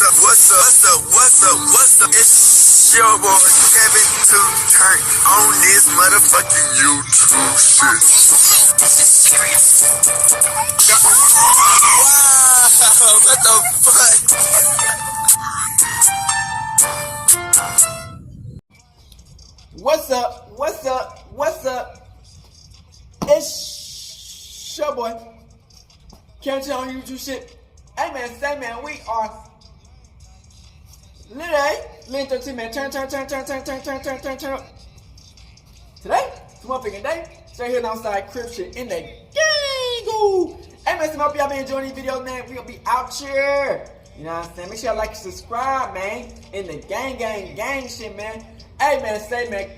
What's up? It's your boy Kevin to turn on this motherfucking YouTube shit. This is serious. Wow, what the fuck? What's up? It's your boy Kevin to on YouTube shit. Hey man, say man, we are Link 13 man, turn up. Today, it's one freaking day. Straight here outside crib shit in the gang. Hey man, hope y'all been enjoying these videos, man. We gonna be out here. You know what I'm saying? Make sure y'all like and subscribe, man. In the gang shit, man. Hey man, say man,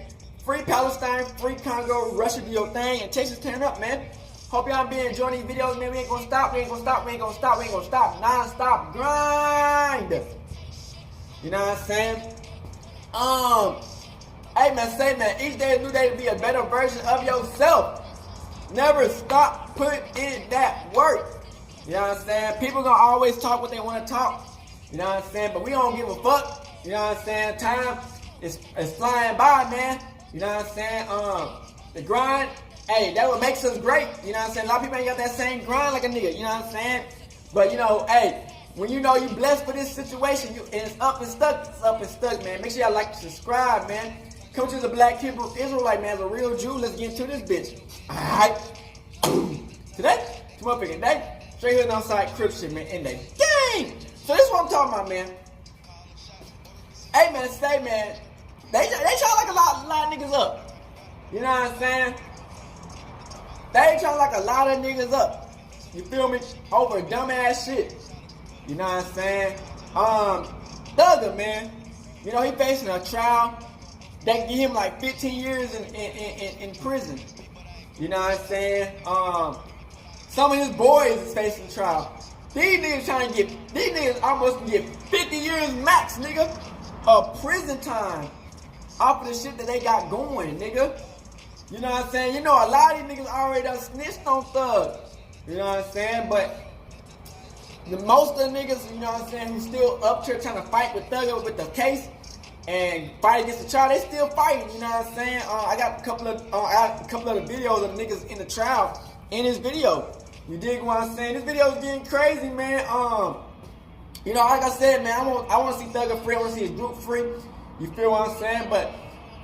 free Palestine, free Congo, Russia do your thing, and Texas turn up, man. Hope y'all been enjoying these videos, man. We ain't gonna stop. Non-stop grind. You know what I'm saying? Hey man, say man, each day is a new day to be a better version of yourself. Never stop putting in that work. You know what I'm saying? People gonna always talk what they want to talk. You know what I'm saying? But we don't give a fuck. You know what I'm saying? Time is flying by, man. You know what I'm saying? The grind, hey, that what makes us great. You know what I'm saying? A lot of people ain't got that same grind like a nigga. You know what I'm saying? But you know, hey, when you know you blessed for this situation, it's up and stuck, man. Make sure y'all like and subscribe, man. Come to the Black Hebrew Israelite, man, as a real Jew. Let's get into this bitch. Alright. Today, motherfucking day, straight here outside crib shit, man, in the gang. So this is what I'm talking about, man. Hey man, say man, they try like a lot of niggas up. You know what I'm saying? They try like a lot of niggas up. You feel me? Over dumbass shit. You know what I'm saying? Thugga, man. You know, he facing a trial that give him like 15 years in prison. You know what I'm saying? Some of his boys is facing trial. These niggas almost get 50 years max, nigga, of prison time off of the shit that they got going, nigga. You know what I'm saying? You know, a lot of these niggas already done snitched on Thug. You know what I'm saying? But the most of the niggas, you know what I'm saying, who still up here trying to fight with Thugga with the case and fight against the trial, they still fighting. You know what I'm saying? I got a couple of the videos of niggas in the trial in this video. You dig what I'm saying? This video is getting crazy, man. You know, like I said, man, I want to see Thugga free. I want to see his group free. You feel what I'm saying? But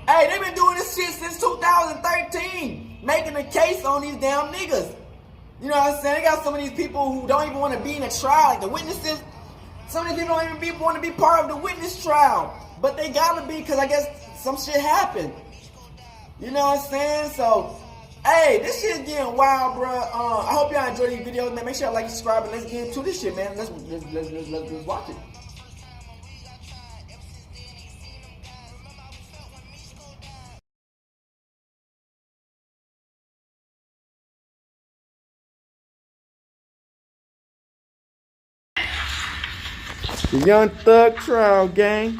hey, they've been doing this shit since 2013, making a case on these damn niggas. You know what I'm saying? They got some of these people who don't even want to be in a trial, like the witnesses. Some of these people don't even want to be part of the witness trial. But they gotta be, because I guess some shit happened. You know what I'm saying? So, hey, this shit's getting wild, bro. I hope y'all enjoy these videos, man. Make sure y'all like and subscribe, and let's get into this shit, man. Let's watch it. The Young Thug trial, gang.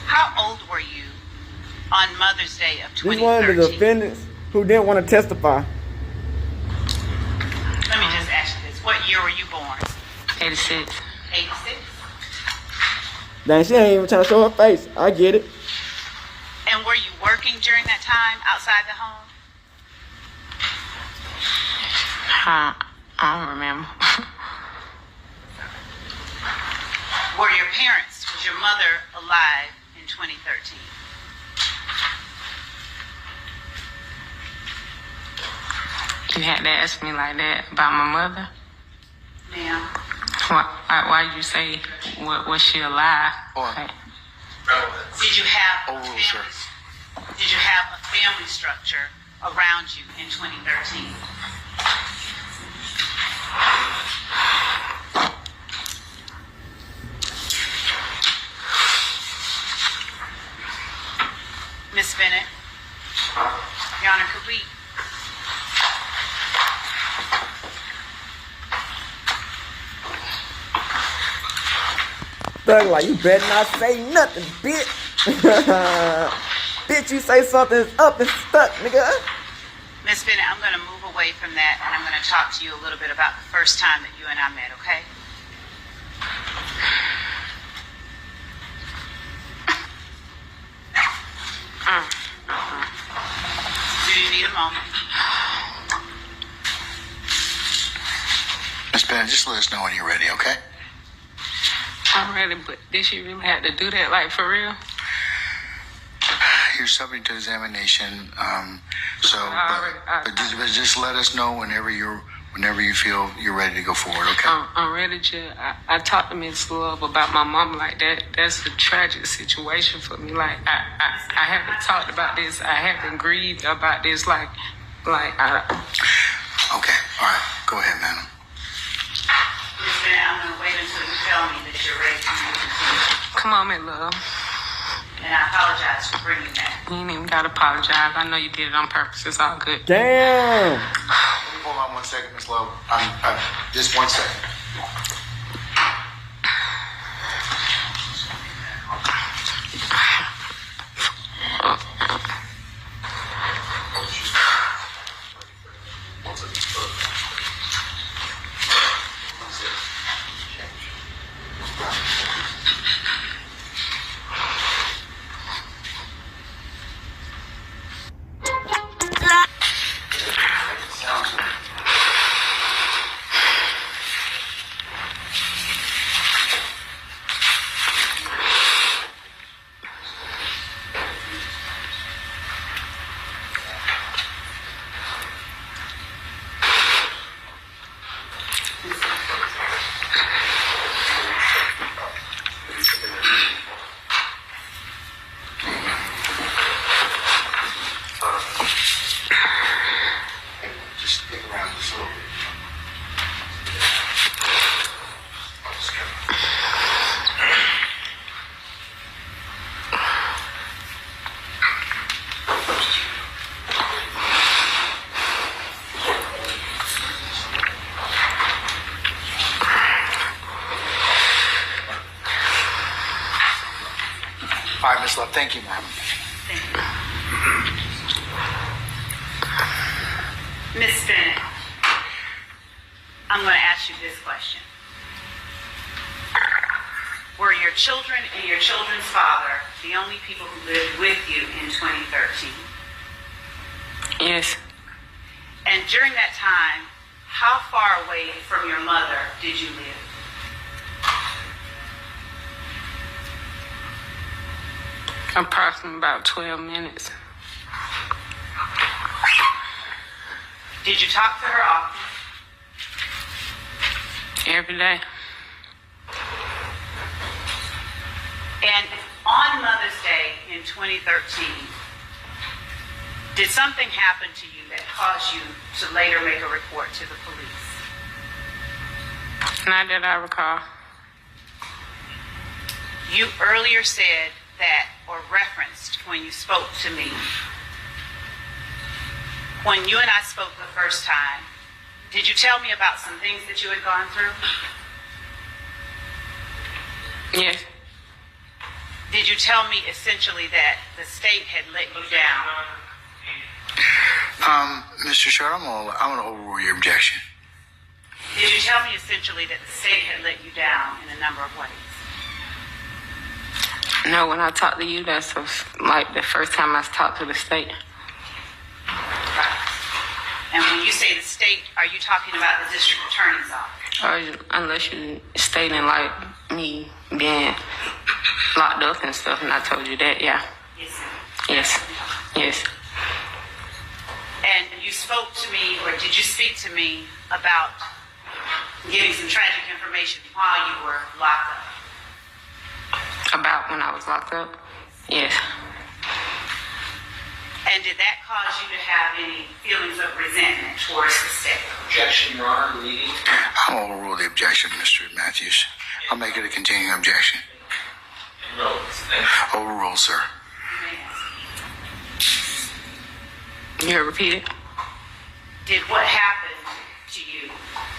How old were you on Mother's Day of 2013? He's one of the defendants who didn't want to testify. Let me just ask you this. What year were you born? 86. 86? Dang, she ain't even trying to show her face. I get it. And were you working during that time outside the home? I don't remember. Were your parents, was your mother alive in 2013? You had to ask me like that about my mother? Ma'am. Why you say, was she alive? Like, Did you have a family structure around you in 2013? Miss Bennett, Your Honor, could we? Thug like, you better not say nothing, bitch. Bitch, you say something, it's up and stuck, nigga. Miss Bennett, I'm going to move away from that, and I'm going to talk to you a little bit about the first time that you and I met, okay? Do you need a moment? Miss Bennett, just let us know when you're ready, okay? I'm ready, but did she really have to do that, like, for real? You're subject to examination, but just let us know whenever you feel you're ready to go forward, okay? I'm ready to. I talked to Miss Love about my mom like that. That's a tragic situation for me. Like I haven't talked about this. I haven't grieved about this. Okay, all right, go ahead, madam. Miss Bennett, I'm going to wait until you tell me that you're ready to continue. Come on, Miss Love. And I apologize for bringing that. You ain't even got to apologize. I know you did it on purpose. It's all good. Damn. Hold on 1 second, Miss Love. Just 1 second. Just stick around just a little bit. All right, Miss Love. Thank you, ma'am. Miss Bennett, I'm going to ask you this question. Were your children and your children's father the only people who lived with you in 2013? Yes. And during that time, how far away from your mother did you live? Approximately about 12 minutes. Did you talk to her often? Every day. And on Mother's Day in 2013, did something happen to you that caused you to later make a report to the police? Not that I recall. You earlier said that, or referenced when you spoke to me, when you and I spoke the first time, did you tell me about some things that you had gone through? Yes. Did you tell me essentially that the state had let you down? Mr. Short, I'm gonna overrule your objection. Did you tell me essentially that the state had let you down in a number of ways? No, when I talked to you, that's like the first time I talked to the state. Right. And when you say the state, are you talking about the district attorney's office? Or unless you stating like me being locked up and stuff, and I told you that, yeah. Yes, sir. Yes. Yes. And you spoke to me, or did you speak to me about getting some tragic information while you were locked up? About when I was locked up? Yes. And did that cause you to have any feelings of resentment towards the state? Objection, Your Honor. Leading. I'll overrule the objection, Mr. Matthews. I'll make it a continuing objection. Overrule, sir. You repeat it? Did what happened to you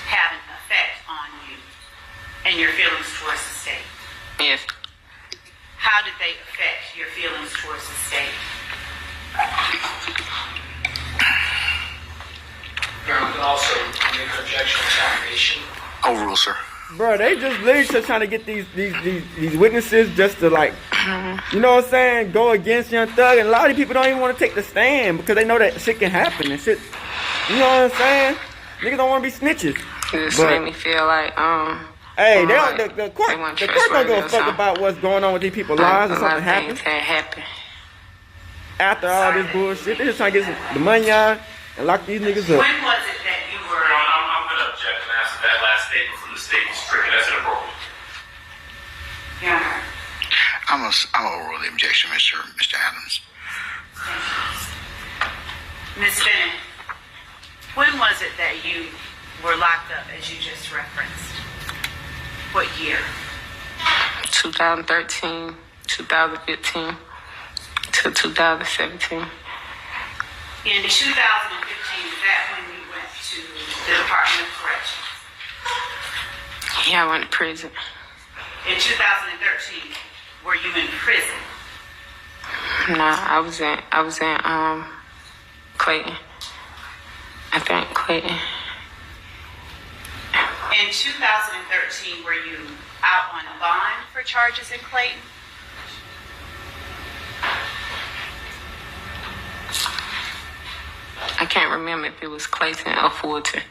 have an effect on you and your feelings towards the state? Yes. How did they affect your feelings towards the state? can also make an objection on foundation. Overrule, sir. Bro, they just literally just trying to get these witnesses just to like, you know what I'm saying, go against Young Thug. And a lot of people don't even want to take the stand because they know that shit can happen and shit. You know what I'm saying? Niggas don't want to be snitches. It just made me feel like, hey, like the court don't give a fuck about what's going on with these people's lives or something happens. After all this bullshit, they just trying to get the money out and lock these niggas up. When was it that you were? I'm going to object and ask that last statement from the state was stricken. That's inappropriate. Yeah. I'm gonna overrule the objection, Mr. Adams. Ms. Bennett, when was it that you were locked up, as you just referenced? What year? 2013, 2015 to 2017. In 2015, is that when you went to the Department of Corrections? Yeah, I went to prison. In 2013, were you in prison? No, I was in Clayton. I think Clayton. In 2013, were you out on bond for charges in Clayton? I can't remember if it was Clayton or Fulton.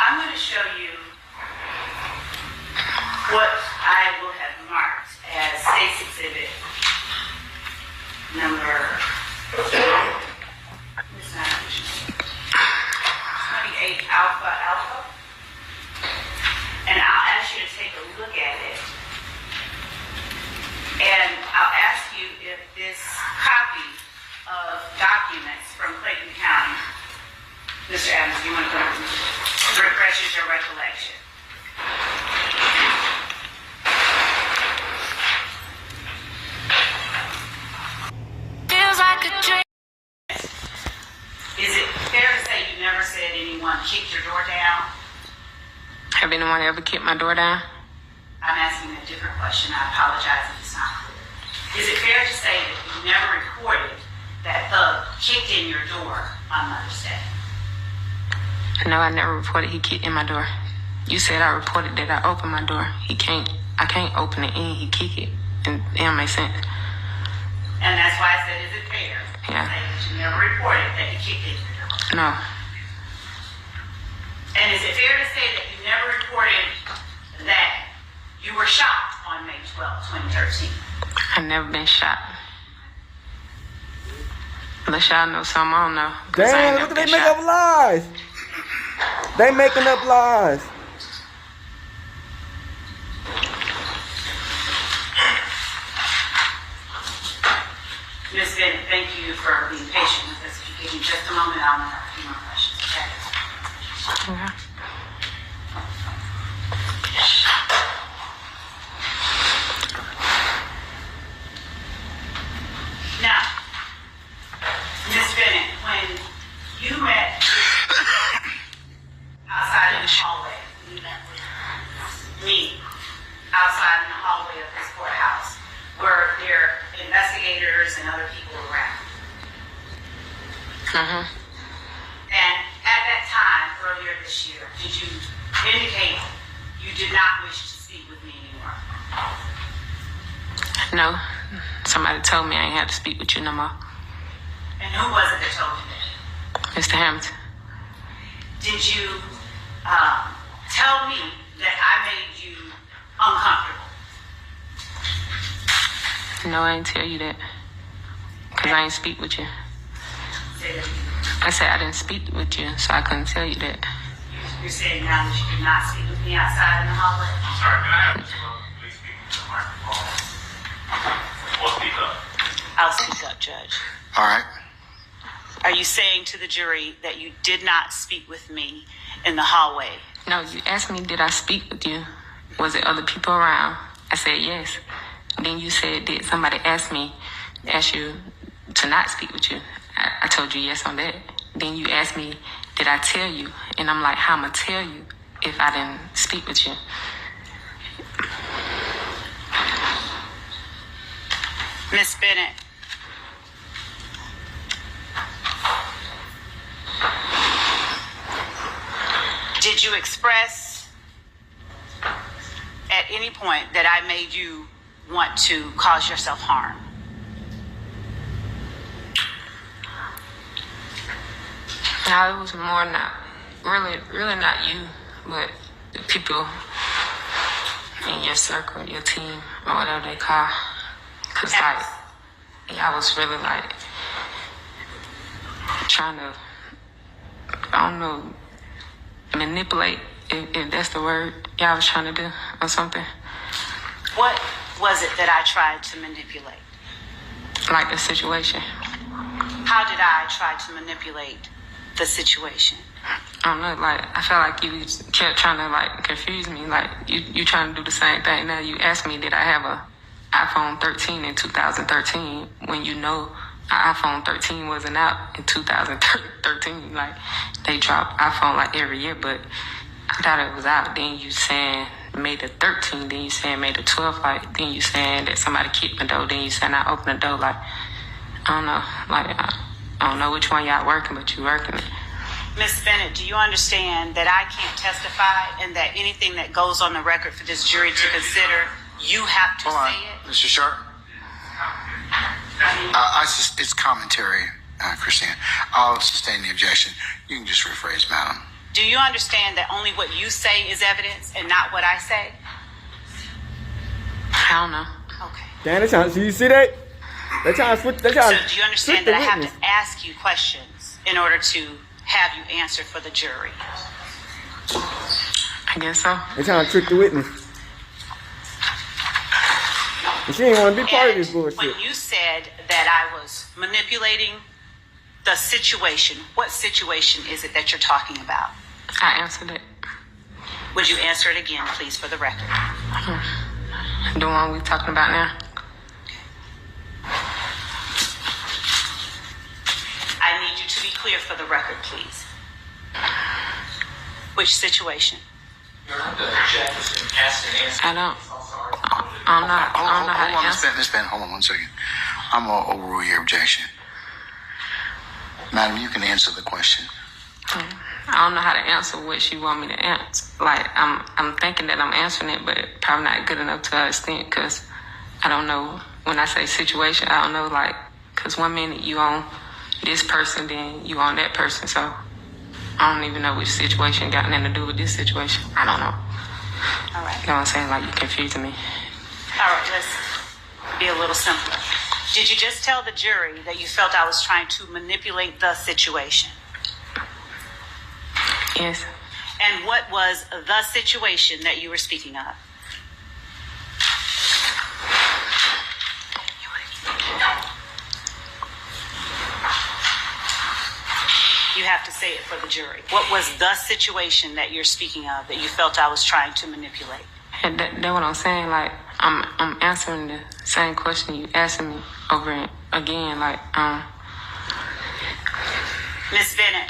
I'm going to show you what I will have marked as State's Exhibit number 28 Alpha. And I'll ask you to take a look at it. And I'll ask you if this copy of documents from Clayton County, Mr. Adams, you want to refreshes your recollection. Feels like a dream. Is it fair to say you never said anyone kicked your door down? Have anyone ever kicked my door down? I'm asking a different question. I apologize if it's not clear. Is it fair to say that you never reported that Thug kicked in your door on Mother's Day? No, I never reported he kicked in my door. You said I reported that I opened my door. I can't open it in, he kick it. And it don't make sense. And that's why I said, is it fair to say that you never reported that he kicked in your door? No. And is it fair to say that you never reported that you were shot on May 12, 2013? I've never been shot. Unless y'all know something I don't know. 'Cause I ain't Damn, never look at they been make shot. up lies. They making up lies. Ms. Bennett, thank you for being patient with us. If you give me just a moment, I'll have a few more questions, okay? Yeah. Now, Ms. Bennett, when you met outside in the hallway, you met with me outside in the hallway of this courthouse, were there investigators and other people around? Mm-hmm. And at that time, earlier this year, did you indicate you did not wish to speak with me anymore? No. Somebody told me I ain't have to speak with you no more. And who was it that told you that? Mr. Hamilton. Did you tell me that I made you uncomfortable? No, I ain't tell you that. Because I ain't speak with you. Say that again. I said I didn't speak with you, so I couldn't tell you that. You're saying now that you did not speak with me outside in the hallway? Sorry, can I have this please speak to the microphone? Or speak up. I'll speak up, Judge. All right. Are you saying to the jury that you did not speak with me in the hallway? No, you asked me, did I speak with you? Was it other people around? I said yes. Then you said, did somebody ask you to not speak with you? I told you yes on that. Then you asked me, did I tell you? And I'm like, how am I tell you if I didn't speak with you? Miss Bennett. Did you express at any point that I made you want to cause yourself harm? No, it was more not really not you, but the people in your circle, your team, or whatever they call. Cause like, I was really like trying to, I don't know, manipulate, if that's the word y'all was trying to do or something. What was it that I tried to manipulate? Like the situation. How did I try to manipulate the situation? I don't know, like, I felt like you kept trying to, like, confuse me. Like, you trying to do the same thing. Now you asked me, did I have a iPhone 13 in 2013 when you know an iPhone 13 wasn't out in 2013. Like, they drop iPhone, like, every year, but I thought it was out. Then you saying made the 13, then you saying made the 12, like, then you saying that somebody kicked my door, then you saying I opened the door, like, I don't know, like, I don't know which one y'all working, but you working it. Ms. Bennett, do you understand that I can't testify and that anything that goes on the record for this jury to consider, you have to Hold on, say it? Mr. Sharp. It's commentary, Christine. I'll sustain the objection. You can just rephrase, madam. Do you understand that only what you say is evidence and not what I say? I don't know. Okay. Damn, they trying. So you see that? They trying to switch. They So trying do you understand that I have to ask you questions in order to have you answer for the jury? I guess so. They trying to trick the witness. And she ain't want to be part of this bullshit. When you said that I was manipulating the situation, what situation is it that you're talking about? I answered it. Would you answer it again, please, for the record? The one we talking about now. I need you to be clear for the record, please. Which situation? You're the objection asked and answered. I don't know how to answer. Miss Bennett, hold on 1 second. I'm going to overrule your objection. Madam, you can answer the question. I don't know how to answer what she want me to answer. Like, I'm thinking that I'm answering it, but probably not good enough to her extent, because I don't know. When I say situation, I don't know, like, because 1 minute you on this person, then you on that person, so I don't even know which situation got nothing to do with this situation. I don't know. All right. You know what I'm saying? Like, you're confusing me. All right, let's be a little simpler. Did you just tell the jury that you felt I was trying to manipulate the situation? Yes. And what was the situation that you were speaking of? You have to say it for the jury. What was the situation that you're speaking of that you felt I was trying to manipulate? And that's what I'm saying. Like, I'm answering the same question you asking me over and again. Like, Miss Bennett,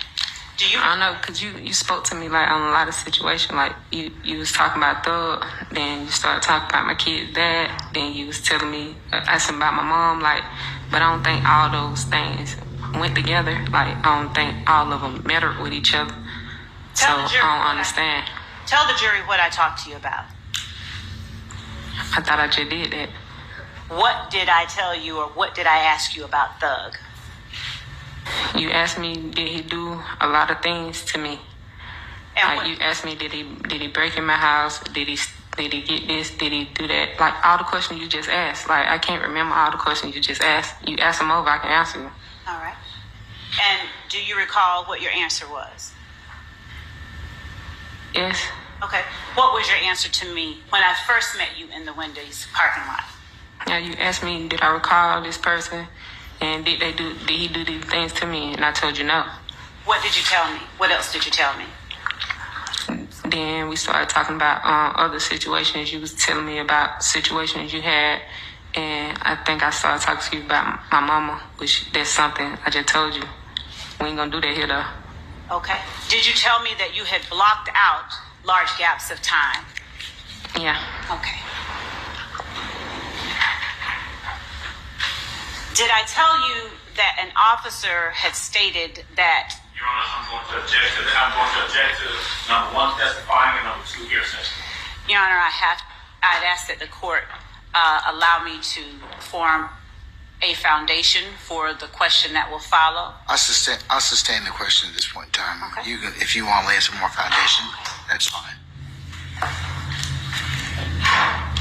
do you? I don't know, because you spoke to me, like, on a lot of situations. Like, you was talking about Thug, then you started talking about my kid's dad, then you was telling me, asking about my mom, like, but I don't think all those things went together. Like, I don't think all of them mattered with each other. So, I don't understand. Tell the jury what I talked to you about. I thought I just did that. What did I tell you, or what did I ask you about Thug? You asked me, did he do a lot of things to me? And Like, you asked me, did he break in my house? Did he get this? Did he do that? Like, all the questions you just asked. Like, I can't remember all the questions you just asked. You ask them over, I can answer them. All right. And do you recall what your answer was? Yes. Okay. What was your answer to me when I first met you in the Wendy's parking lot? Yeah, you asked me, did I recall this person? And did he do these things to me? And I told you no. What did you tell me? What else did you tell me? Then we started talking about other situations. You was telling me about situations you had. And I think I started talking to you about my mama, which that's something I just told you. We ain't gonna do that here though. Okay. Did you tell me that you had blocked out large gaps of time? Yeah. Okay. Did I tell you that an officer had stated that? Your Honor, I'm going to object to that. I'm going to object to number one, testifying, and number two, hearsay. Your Honor, I'd ask that the court allow me to form a foundation for the question that will follow. I'll sustain the question at this point in time. Okay. If you want to lay some more foundation, that's fine.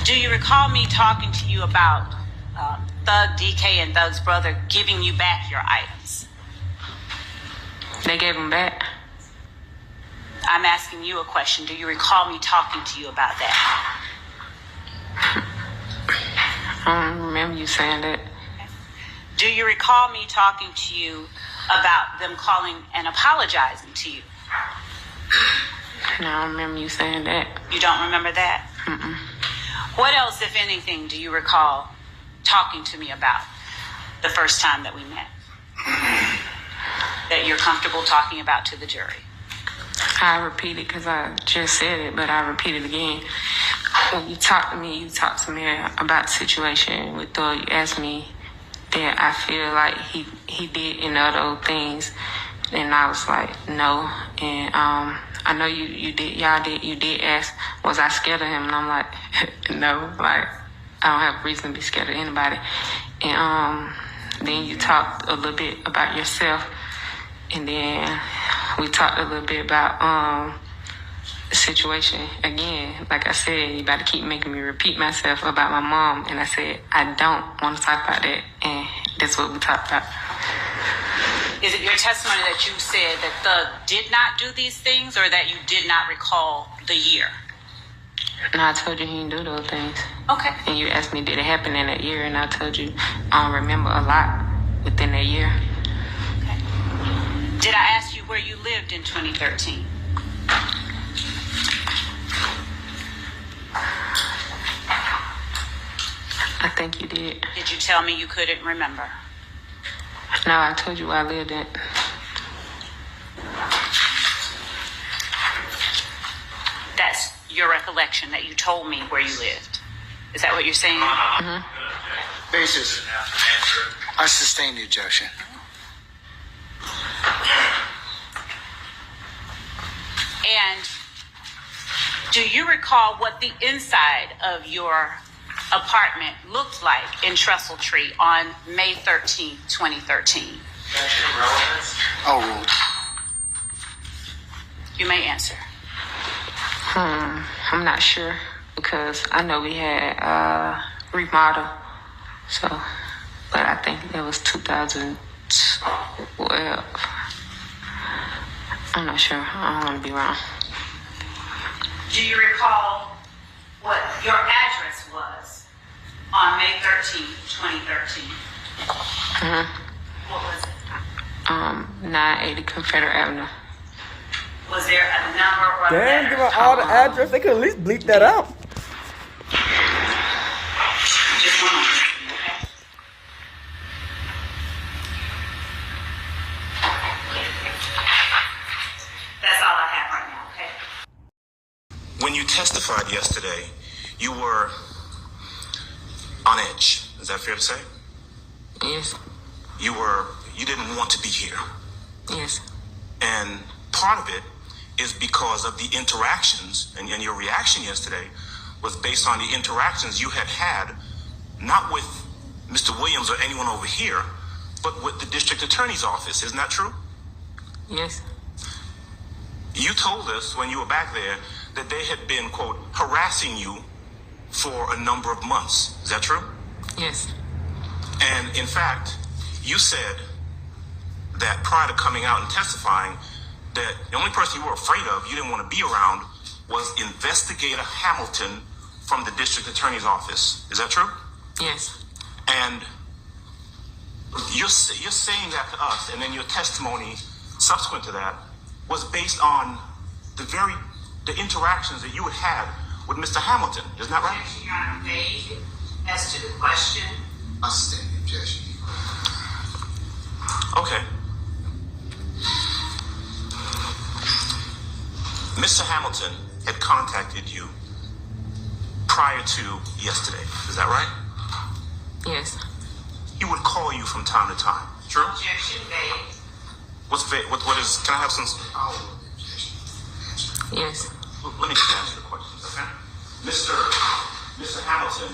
Do you recall me talking to you about Thug, DK, and Thug's brother giving you back your items? They gave them back. I'm asking you a question. Do you recall me talking to you about that? I don't remember you saying that. Do you recall me talking to you about them calling and apologizing to you? No, I don't remember you saying that. You don't remember that? Mm-mm. What else, if anything, do you recall talking to me about the first time that we met? That you're comfortable talking about to the jury? I repeat it because I just said it, but I repeat it again. When you talk to me about the situation with Thug. You asked me that I feel like he did any of those things, and I was like, no. And I know you did ask, was I scared of him? And I'm like, no, like I don't have reason to be scared of anybody. And then you talked a little bit about yourself, and then we talked a little bit about the situation again. Like I said, you about to keep making me repeat myself about my mom, and I said I don't want to talk about that, and that's what we talked about. Is it your testimony that you said that Thug did not do these things, or that you did not recall the year? And I told you he didn't do those things. Okay. And you asked me, did it happen in that year? And I told you I don't remember a lot within that year. Okay. Did I ask you where you lived in 2013? I think you did. Did you tell me you couldn't remember? No, I told you where I lived at. That's your recollection, that you told me where you lived. Is that what you're saying? Mm-hmm. Basis. I sustain the objection. And do you recall what the inside of your apartment looked like in Trestle Tree on May 13, 2013? Oh, ruled. You may answer. I'm not sure because I know we had remodel. So, but I think that was 2012. I'm not sure. I don't want to be wrong. Do you recall what your address was on May 13, 2013? What was it? 980 Confederate Avenue. Was there a number or a Damn, letter? give her all the address. They could at least bleep that out. Just one moment, okay? That's all I have right now, okay? When you testified yesterday, you were on edge. Is that fair to say? Yes. You didn't want to be here. Yes. And part of it is because of the interactions, and your reaction yesterday was based on the interactions you had, not with Mr. Williams or anyone over here, but with the district attorney's office. Isn't that true? Yes. You told us when you were back there that they had been, quote, harassing you for a number of months. Is that true? Yes. And in fact, you said that prior to coming out and testifying, that the only person you were afraid of, you didn't want to be around, was Investigator Hamilton from the district attorney's office. Is that true? Yes. And you're saying that to us, and then your testimony subsequent to that was based on the interactions that you had had with Mr. Hamilton. Isn't that right? Objection, Your Honor, vague as to the question. I sustain the objection. Okay. Mr. Hamilton had contacted you prior to yesterday. Is that right? Yes. He would call you from time to time. True? Objection, vague. What's vague? What is? Can I have some? I'll rule the objection. Yes. Let me just answer the questions, okay? Mr. Hamilton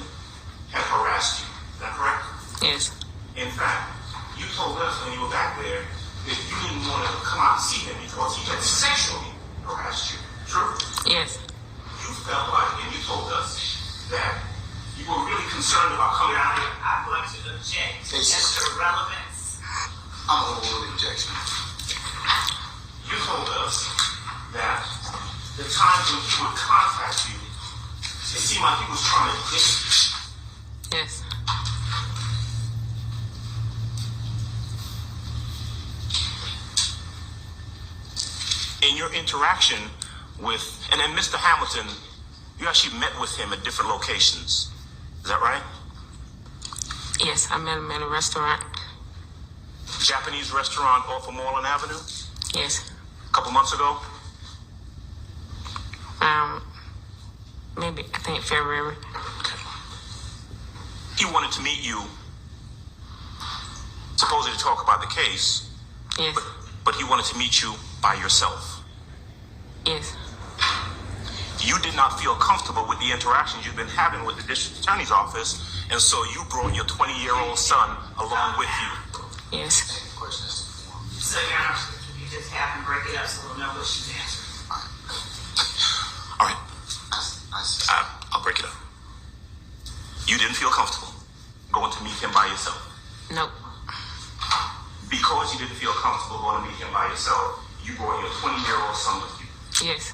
had harassed you. Is that correct? Yes. In fact, you told us when you were back there that you didn't want to come out and see him because he had sexually harassed you. True? Yes. You felt like, and you told us that you were really concerned about coming out here. I'm going to object as to relevance. I'm a little objection. You told us that the times when he would contact you, it seemed like he was trying to get you. Yes. In your interaction with, and then Mr. Hamilton, you actually met with him at different locations. Is that right? Yes, I met him at a restaurant. Japanese restaurant off of Moreland Avenue Yes. a couple months ago. Maybe, I think February. He wanted to meet you, supposedly to talk about the case, Yes. but he wanted to meet you by yourself. Yes. You did not feel comfortable with the interactions you've been having with the district attorney's office, and so you brought your 20-year-old son along with you. Yes. Question is the form. So, Your Honor, you just have to break it up so we'll know what she's answering. All right, I see. I'll break it up. You didn't feel comfortable going to meet him by yourself. Nope. Because you didn't feel comfortable going to meet him by yourself, you brought your 20-year-old son with you. Yes.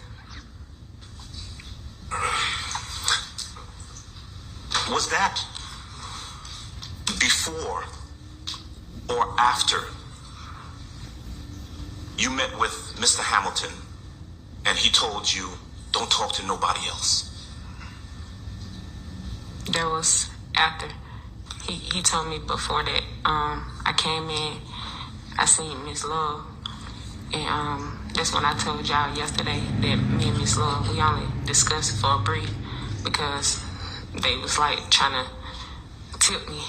Was that before or after you met with Mr. Hamilton and he told you, don't talk to nobody else? That was after. He told me before that. I came in, I seen Miss Love, and that's when I told y'all yesterday that me and Miss Love, we only discussed for a brief because they was like trying to tip me,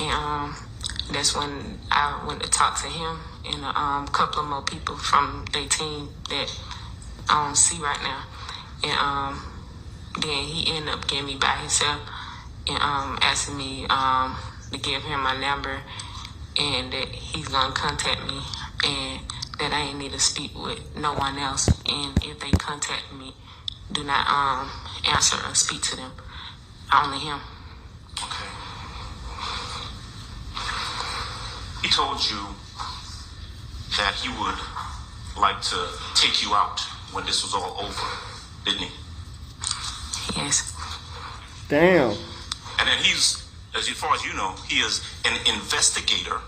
and that's when I went to talk to him and a couple of more people from their team that I don't see right now, and then he ended up getting me by himself and asking me to give him my number and that he's gonna contact me and that I ain't need to speak with no one else, and if they contact me, do not answer or speak to them, only him. Okay. He told you that he would like to take you out when this was all over, didn't he? Yes. Damn. And then he's, as far as you know, he is an investigator,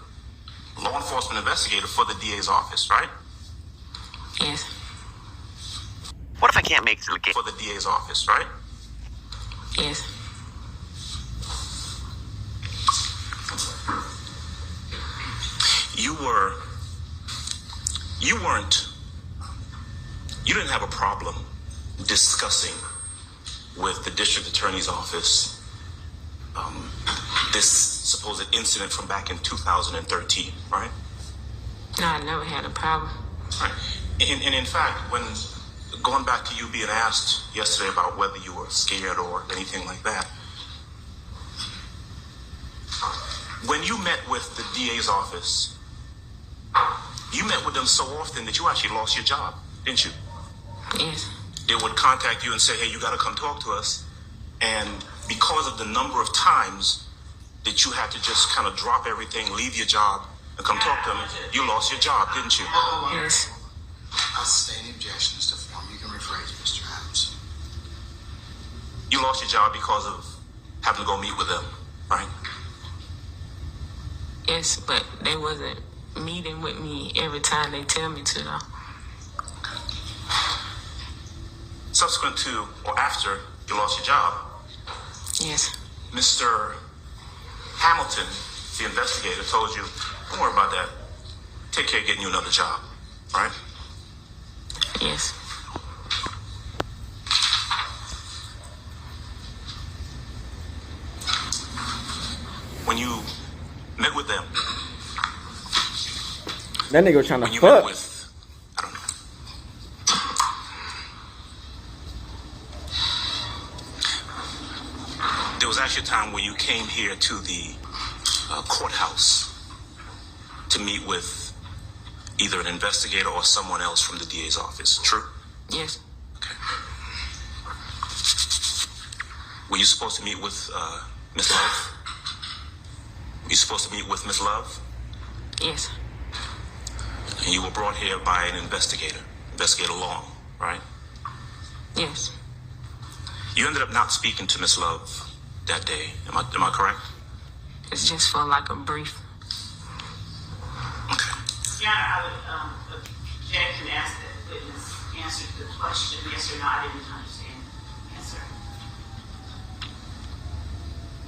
law enforcement investigator for the DA's office, right? Yes. What if I can't make it to the game? For the DA's office, right? Yes. You didn't have a problem discussing with the district attorney's office this supposed incident from back in 2013, right? No, I never had a problem. Right. And in fact, when going back to you being asked yesterday about whether you were scared or anything like that, when you met with the DA's office, you met with them so often that you actually lost your job, didn't you? Yes. They would contact you and say, hey, you got to come talk to us. And because of the number of times that you had to just kind of drop everything, leave your job, and come talk to them, you lost your job, didn't you? Yes. I sustain the objection is the form. You can rephrase, Mr. Harrasin. You lost your job because of having to go meet with them, right? Yes, but they wasn't meeting with me every time they tell me to, though. Subsequent to or after you lost your job, Yes. Mr. Hamilton, the investigator, told you, don't worry about that. Take care of getting you another job, right? Yes. When you met with them, That nigga was trying when to you met fuck. with, I don't know. there was actually a time when you came here to the courthouse to meet with either an investigator or someone else from the DA's office. True? Yes. Okay. Were you supposed to meet with Miss Love? Were you supposed to meet with Miss Love? Yes. And you were brought here by an investigator, Investigator Long, right? Yes. You ended up not speaking to Miss Love that day. Am I correct? It's just for like a brief. Okay. Yeah, I would object and ask that witness answer the question. Yes or no, I didn't understand the answer.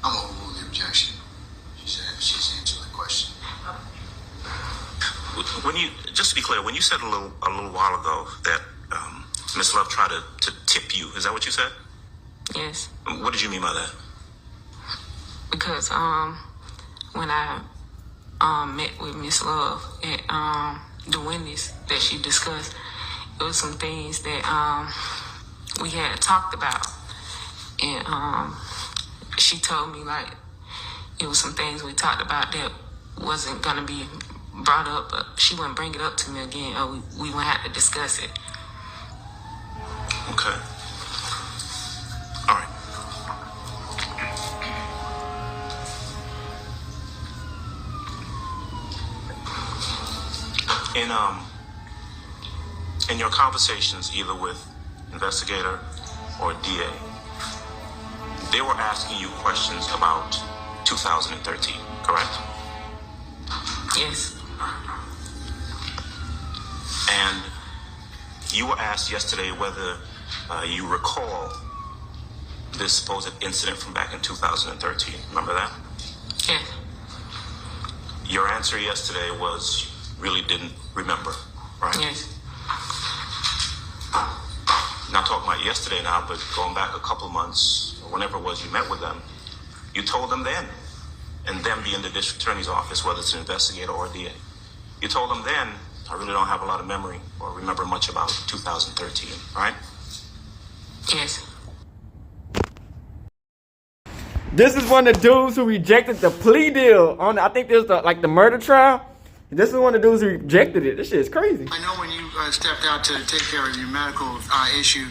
I'm overrule the objection. She's answered the question. When you, just to be clear, when you said a little while ago that Miss Love tried to tip you, is that what you said? Yes. What did you mean by that? Because when I met with Miss Love at the witness that she discussed, it was some things that we had talked about, and she told me like it was some things we talked about that wasn't gonna be brought up, but she wouldn't bring it up to me again, or we wouldn't have to discuss it. Okay. All right. In your conversations, either with investigator or DA, they were asking you questions about 2013, correct? Yes. And you were asked yesterday whether you recall this supposed incident from back in 2013. Remember that? Yes. Your answer yesterday was really didn't remember, right? Yes. Not talking about yesterday now, but going back a couple of months, or whenever it was you met with them, you told them then, and them being the district attorney's office, whether it's an investigator or a DA, you told them then, I really don't have a lot of memory or remember much about 2013, right? Yes. This is one of the dudes who rejected the plea deal on, I think there's the murder trial. This is one of the dudes who rejected it. This shit is crazy. I know when you stepped out to take care of your medical issue,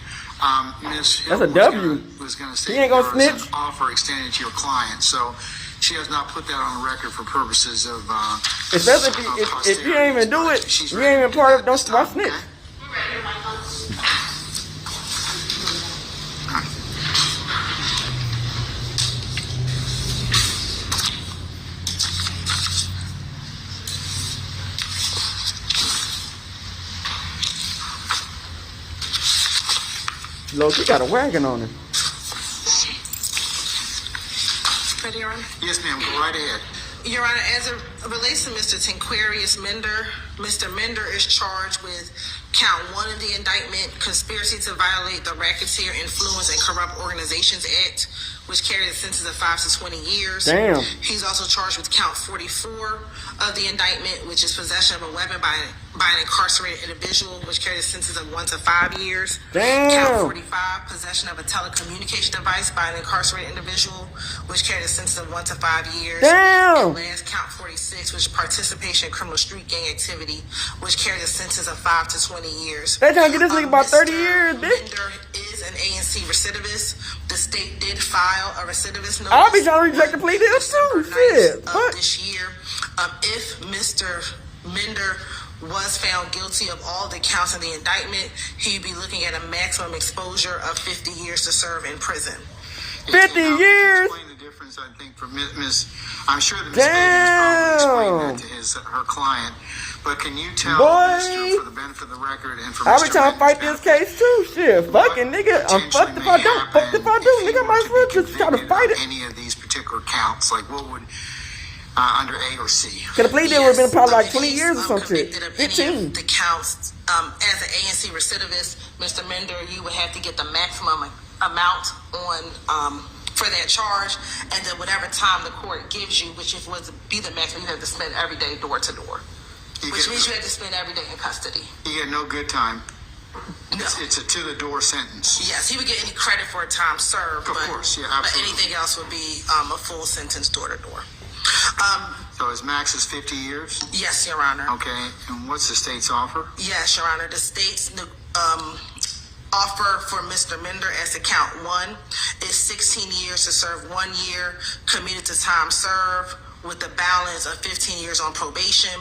Ms. Hill That's a W. was going to say He ain't gonna there was snitch. an offer extended to your client, so she has not put that on the record for purposes of. Especially if you ain't even do it, you ain't even part of. Don't snitch. Look, he got a wagon on him. Ready, Your Honor? Yes, ma'am. Go right ahead. Your Honor, as it relates to Mr. Tinquarius Mender, Mr. Mender is charged with count 1 of the indictment, conspiracy to violate the Racketeer Influence and Corrupt Organizations Act, which carries a sentence of 5 to 20 years. Damn. He's also charged with count 44 of the indictment, which is possession of a weapon by an incarcerated individual, which carries a sentence of 1 to 5 years. Damn. Count 45, possession of a telecommunication device by an incarcerated individual, which carries a sentence of 1 to 5 years. Damn. And last, count 46, which is participation in criminal street gang activity, which carries a sentence of 5 to 20 years. They trying to get this nigga about 30 years, bitch. Mender is an ANC recidivist. The state did file a recidivist notice. I'll be trying to reject the plea deal too. Shit. Of this year. If Mr. Mender was found guilty of all the counts in the indictment, he'd be looking at a maximum exposure of 50 years to serve in prison. 50 years? Explain the difference, I think, for Ms. I'm sure that Ms. Bailey has probably explained that to her client. But can you tell Mr. for the benefit of the record and for I be Mr. trying to fight this benefit, case too. Shit, fucking nigga. I'm fucked if I don't. Fucked if I do. Nigga, I might as well just try to fight it. any of these particular counts, like what would under A or C? Cause the plea deal would have been probably like 20 years or some shit. Convicted of any 15. of the counts, as an ANC recidivist, Mr. Mender, you would have to get the maximum amount on for that charge, and then whatever time the court gives you, which if was to be the maximum, you have to spend every day door to door, which means you have to spend every day in custody. You get no good time. It's a to-the-door sentence. Yes, he would get any credit for a time served. Of course, yeah, absolutely. But anything else would be a full sentence door to door. So his max is 50 years? Yes, Your Honor. Okay, and what's the state's offer? Yes, Your Honor. The state's offer for Mr. Mender as to count 1 is 16 years to serve 1 year commuted to time served with a balance of 15 years on probation.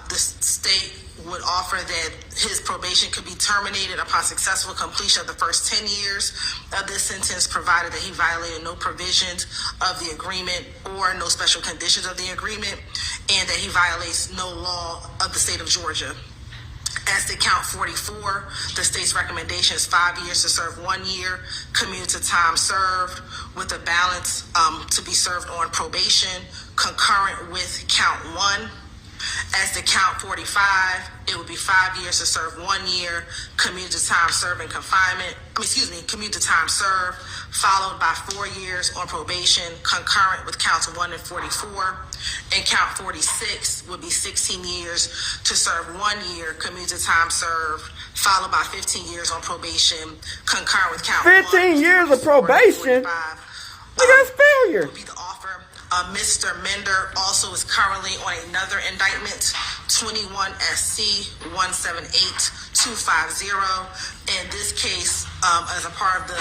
The state would offer that his probation could be terminated upon successful completion of the first 10 years of this sentence, provided that he violated no provisions of the agreement or no special conditions of the agreement, and that he violates no law of the state of Georgia. As to count 44, the state's recommendation is 5 years to serve 1 year, commuted to time served, with a balance to be served on probation, concurrent with count 1. As to count 45, it would be 5 years to serve 1 year, commuted to time served in confinement. Commuted to time served, followed by 4 years on probation, concurrent with counts 1 and 44. And count 46 would be 16 years to serve 1 year, commuted to time served, followed by 15 years on probation, concurrent with count 15 years of probation? Look at failure. Would be the offer. Mr. Mender also is currently on another indictment, 21 SC 178250. In this case, as a part of the...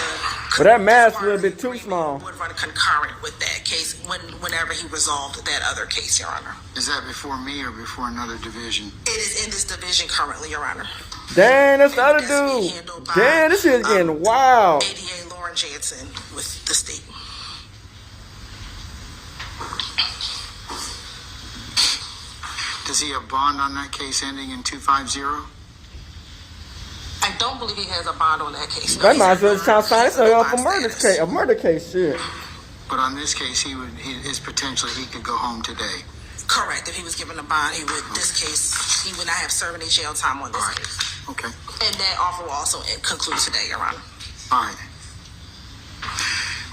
But that math's a little bit too small. Would run concurrent with that case whenever he resolved that other case, Your Honor. Is that before me or before another division? It is in this division currently, Your Honor. Damn, that's the other dude. Damn, this is getting wild. ADA Lauren Jansen with the state. Does he have bond on that case ending in 250? I don't believe he has a bond on that case. No, That might as well sign this off a murder case, shit. But on this case, he could go home today. Correct. If he was given a bond, he would. This case, he would not have served any jail time on this case. Okay. And that offer will also conclude today, Your Honor. All right.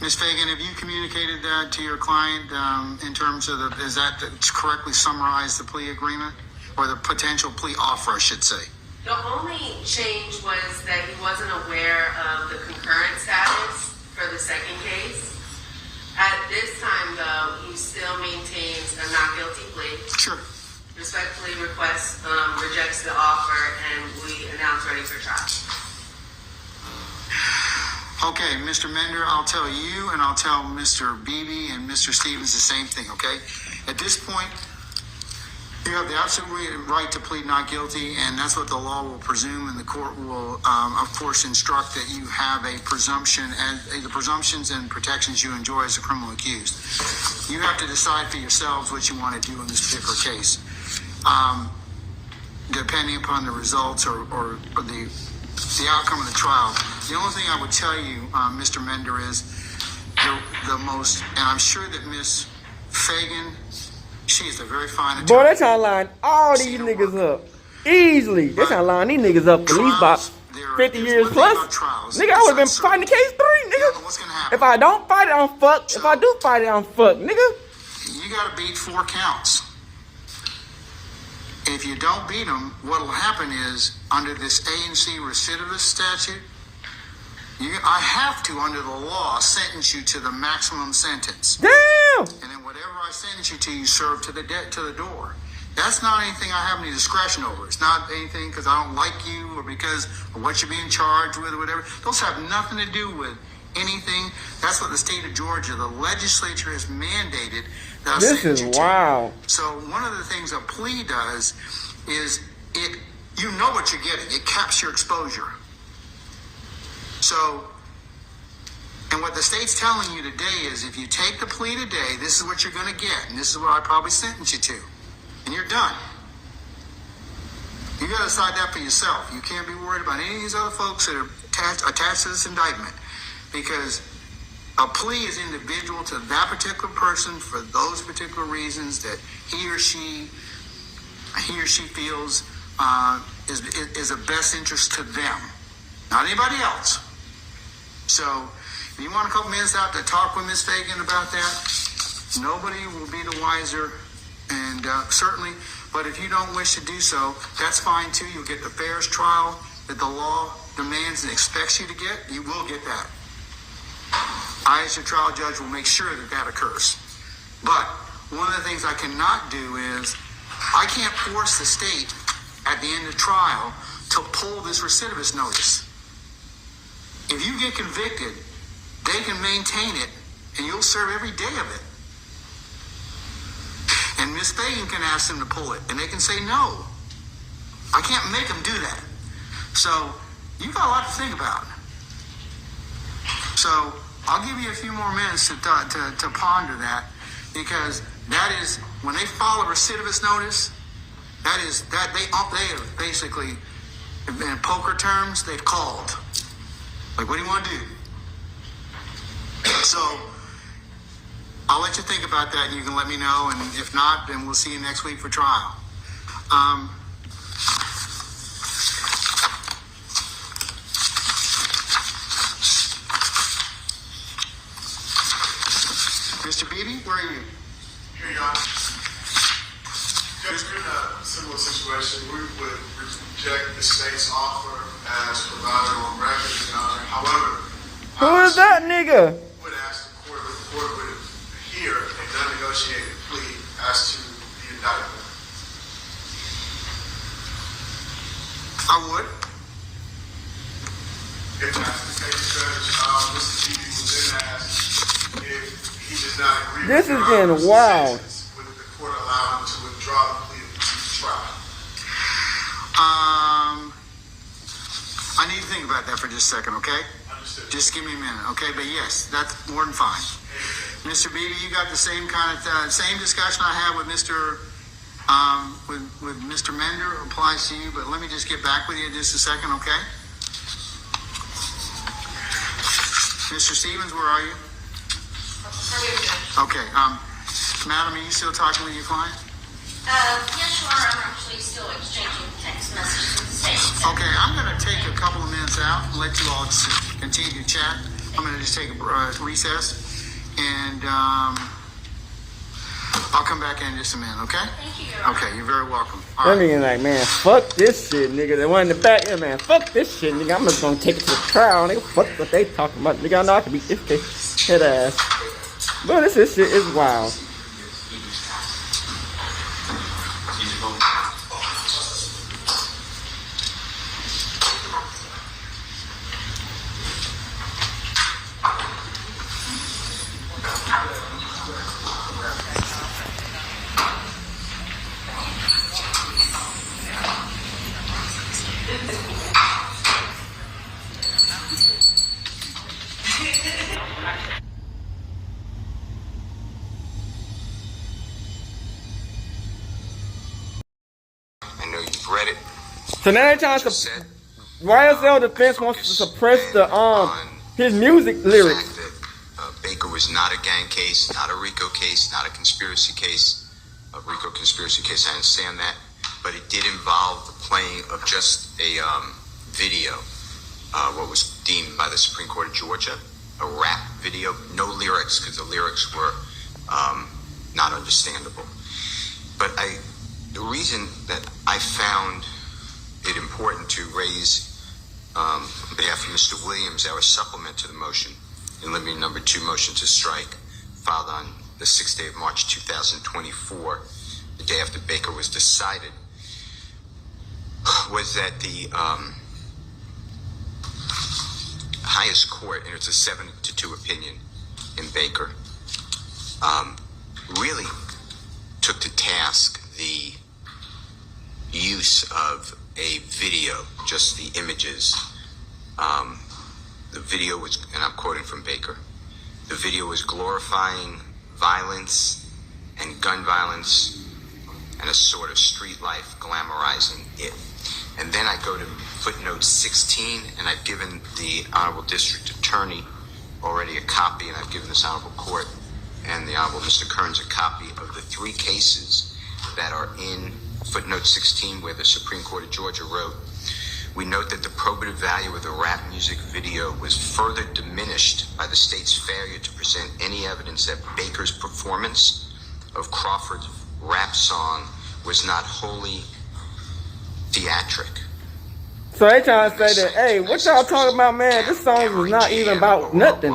Ms. Fagan, have you communicated that to your client in terms of is that to correctly summarize the plea agreement or the potential plea offer, I should say? The only change was that he wasn't aware of the concurrent status for the second case. At this time, though, he still maintains a not guilty plea. Sure. Respectfully rejects the offer, and we announce ready for trial. Okay, Mr. Mender, I'll tell you and I'll tell Mr. Beebe and Mr. Stevens the same thing, okay? At this point, you have the absolute right to plead not guilty, and that's what the law will presume, and the court will, of course, instruct that you have a presumption, and the presumptions and protections you enjoy as a criminal accused. You have to decide for yourselves what you want to do in this particular case. Depending upon the results or the outcome of the trial. The only thing I would tell you, Mr. Mender, is the most, and I'm sure that Miss Fagan, she is a very fine attorney. Boy, they trying to line all these niggas up. Easily. They trying to line these niggas up for at least about 50 years plus. Nigga, I would have been fighting the case 3, nigga. What's gonna happen? If I don't fight it, I'm fucked. If I do fight it, I'm fucked, nigga. You gotta beat 4 counts. If you don't beat them, what'll happen is, under this A&C recidivist statute, I have to, under the law, sentence you to the maximum sentence. Damn! And then whatever I sentence you to, you serve to the door. That's not anything I have any discretion over. It's not anything because I don't like you or because of what you're being charged with or whatever. Those have nothing to do with anything. That's what the state of Georgia, the legislature has mandated. That this is wow. So one of the things a plea does is you know what you're getting. It caps your exposure. So, and what the state's telling you today is if you take the plea today, this is what you're going to get, and this is what I probably sentence you to, and you're done. You got to decide that for yourself. You can't be worried about any of these other folks that are attached to this indictment, because a plea is individual to that particular person for those particular reasons that he or she feels is of best interest to them, not anybody else. So, if you want a couple minutes out to talk with Ms. Fagan about that, nobody will be the wiser, and certainly. But if you don't wish to do so, that's fine too. You'll get the fairest trial that the law demands and expects you to get, you will get that. I, as your trial judge, will make sure that that occurs. But one of the things I cannot do is I can't force the state at the end of trial to pull this recidivist notice. If you get convicted, they can maintain it and you'll serve every day of it. And Miss Fagan can ask them to pull it and they can say no. I can't make them do that. So you got a lot to think about. So I'll give you a few more minutes to ponder that, because that is, when they file a recidivist notice, that they have basically, in poker terms, they've called. Like, what do you want to do? So I'll let you think about that, and you can let me know. And if not, then we'll see you next week for trial. Mr. Beebe, where are you? Here you are. Just in a similar situation, we would reject the state's offer as provided on record, Your Honor. However, Who is that nigga? would ask the court would hear a non-negotiated plea as to the indictment. I would. If that's the case, Judge, Mr. Beebe was then asked if he did not agree This with is Your getting Honor's wild. sentence, would the court allow him to withdraw the plea to trial? I need to think about that for just a second, okay? Understood. Just give me a minute, okay? But yes, that's more than fine. Mr. Beebe, you got the same kind of same discussion I had with Mr. With Mr. Mender applies to you, but let me just get back with you in just a second, okay? Mr. Stevens, where are you? Okay, madam, are you still talking with your client? Yes, you are. I'm actually still exchanging text messages with the state. Okay, I'm going to take a couple of minutes out and let you all continue to chat. I'm going to just take a recess, and I'll come back in just a minute, okay? Thank you, Your Honor. Okay, you're very welcome. All That right. nigga like, man, fuck this shit, nigga. The one in the back, yeah, man, fuck this shit, nigga. I'm just gonna take it to the trial, nigga. Fuck what they talking about, nigga. I know I can beat this case head ass. Bro, this shit is wild. I know you've read it. So now they're trying to Said, YSL defense wants to suppress the his music lyrics. fact that Baker was not a gang case, not a RICO case, not a conspiracy case, a RICO conspiracy case. I understand that, but it did involve the playing of just a video, what was deemed by the Supreme Court of Georgia a rap video, no lyrics, because the lyrics were not understandable. But the reason that I found it important to raise on behalf of Mr. Williams our supplement to the motion in limine number 2 motion to strike, filed on the 6th day of March 2024, the day after Baker was decided, was that the highest court, and it's a 7-2 opinion in Baker, really took to task the use of a video, just the images. The video was, and I'm quoting from Baker, the video was glorifying violence and gun violence and a sort of street life, glamorizing it. And then I go to footnote 16, and I've given the Honorable District Attorney already a copy, and I've given this Honorable Court and the Honorable Mr. Kearns a copy of the 3 cases that are in footnote 16, where the Supreme Court of Georgia wrote, we note that the probative value of the rap music video was further diminished by the state's failure to present any evidence that Baker's performance of Crawford's rap song was not wholly theatric. So they trying to say that, hey, what y'all talking about, man? This song is not even about nothing.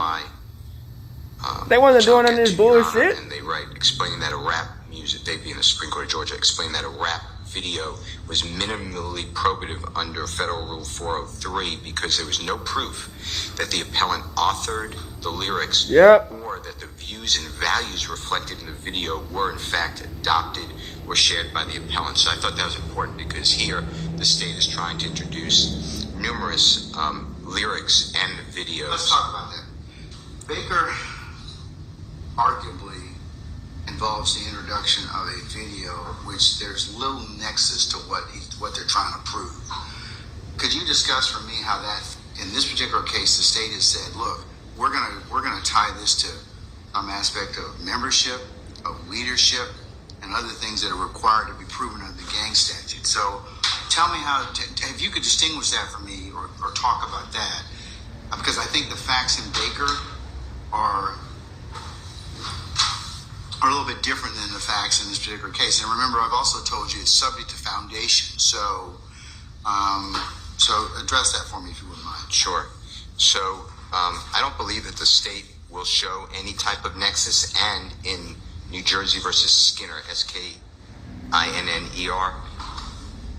They wasn't doing any of this bullshit. And they write, explaining that a rap music, they being the Supreme Court of Georgia, explained that a rap video was minimally probative under Federal Rule 403 because there was no proof that the appellant authored the lyrics or that the views and values reflected in the video were in fact adopted or shared by the appellant. So I thought that was important because here the state is trying to introduce numerous lyrics and videos. Let's talk about that. Baker arguably involves the introduction of a video which there's little nexus to what they're trying to prove. Could you discuss for me how that, in this particular case, the state has said, look, we're gonna tie this to some aspect of membership, of leadership, and other things that are required to be proven under the gang statute. So tell me if you could distinguish that for me or talk about that, because I think the facts in Baker are a little bit different than the facts in this particular case. And remember, I've also told you it's subject to foundation. So address that for me if you wouldn't mind. Sure. So I don't believe that the state will show any type of nexus, and in New Jersey versus Skinner, SKINNER,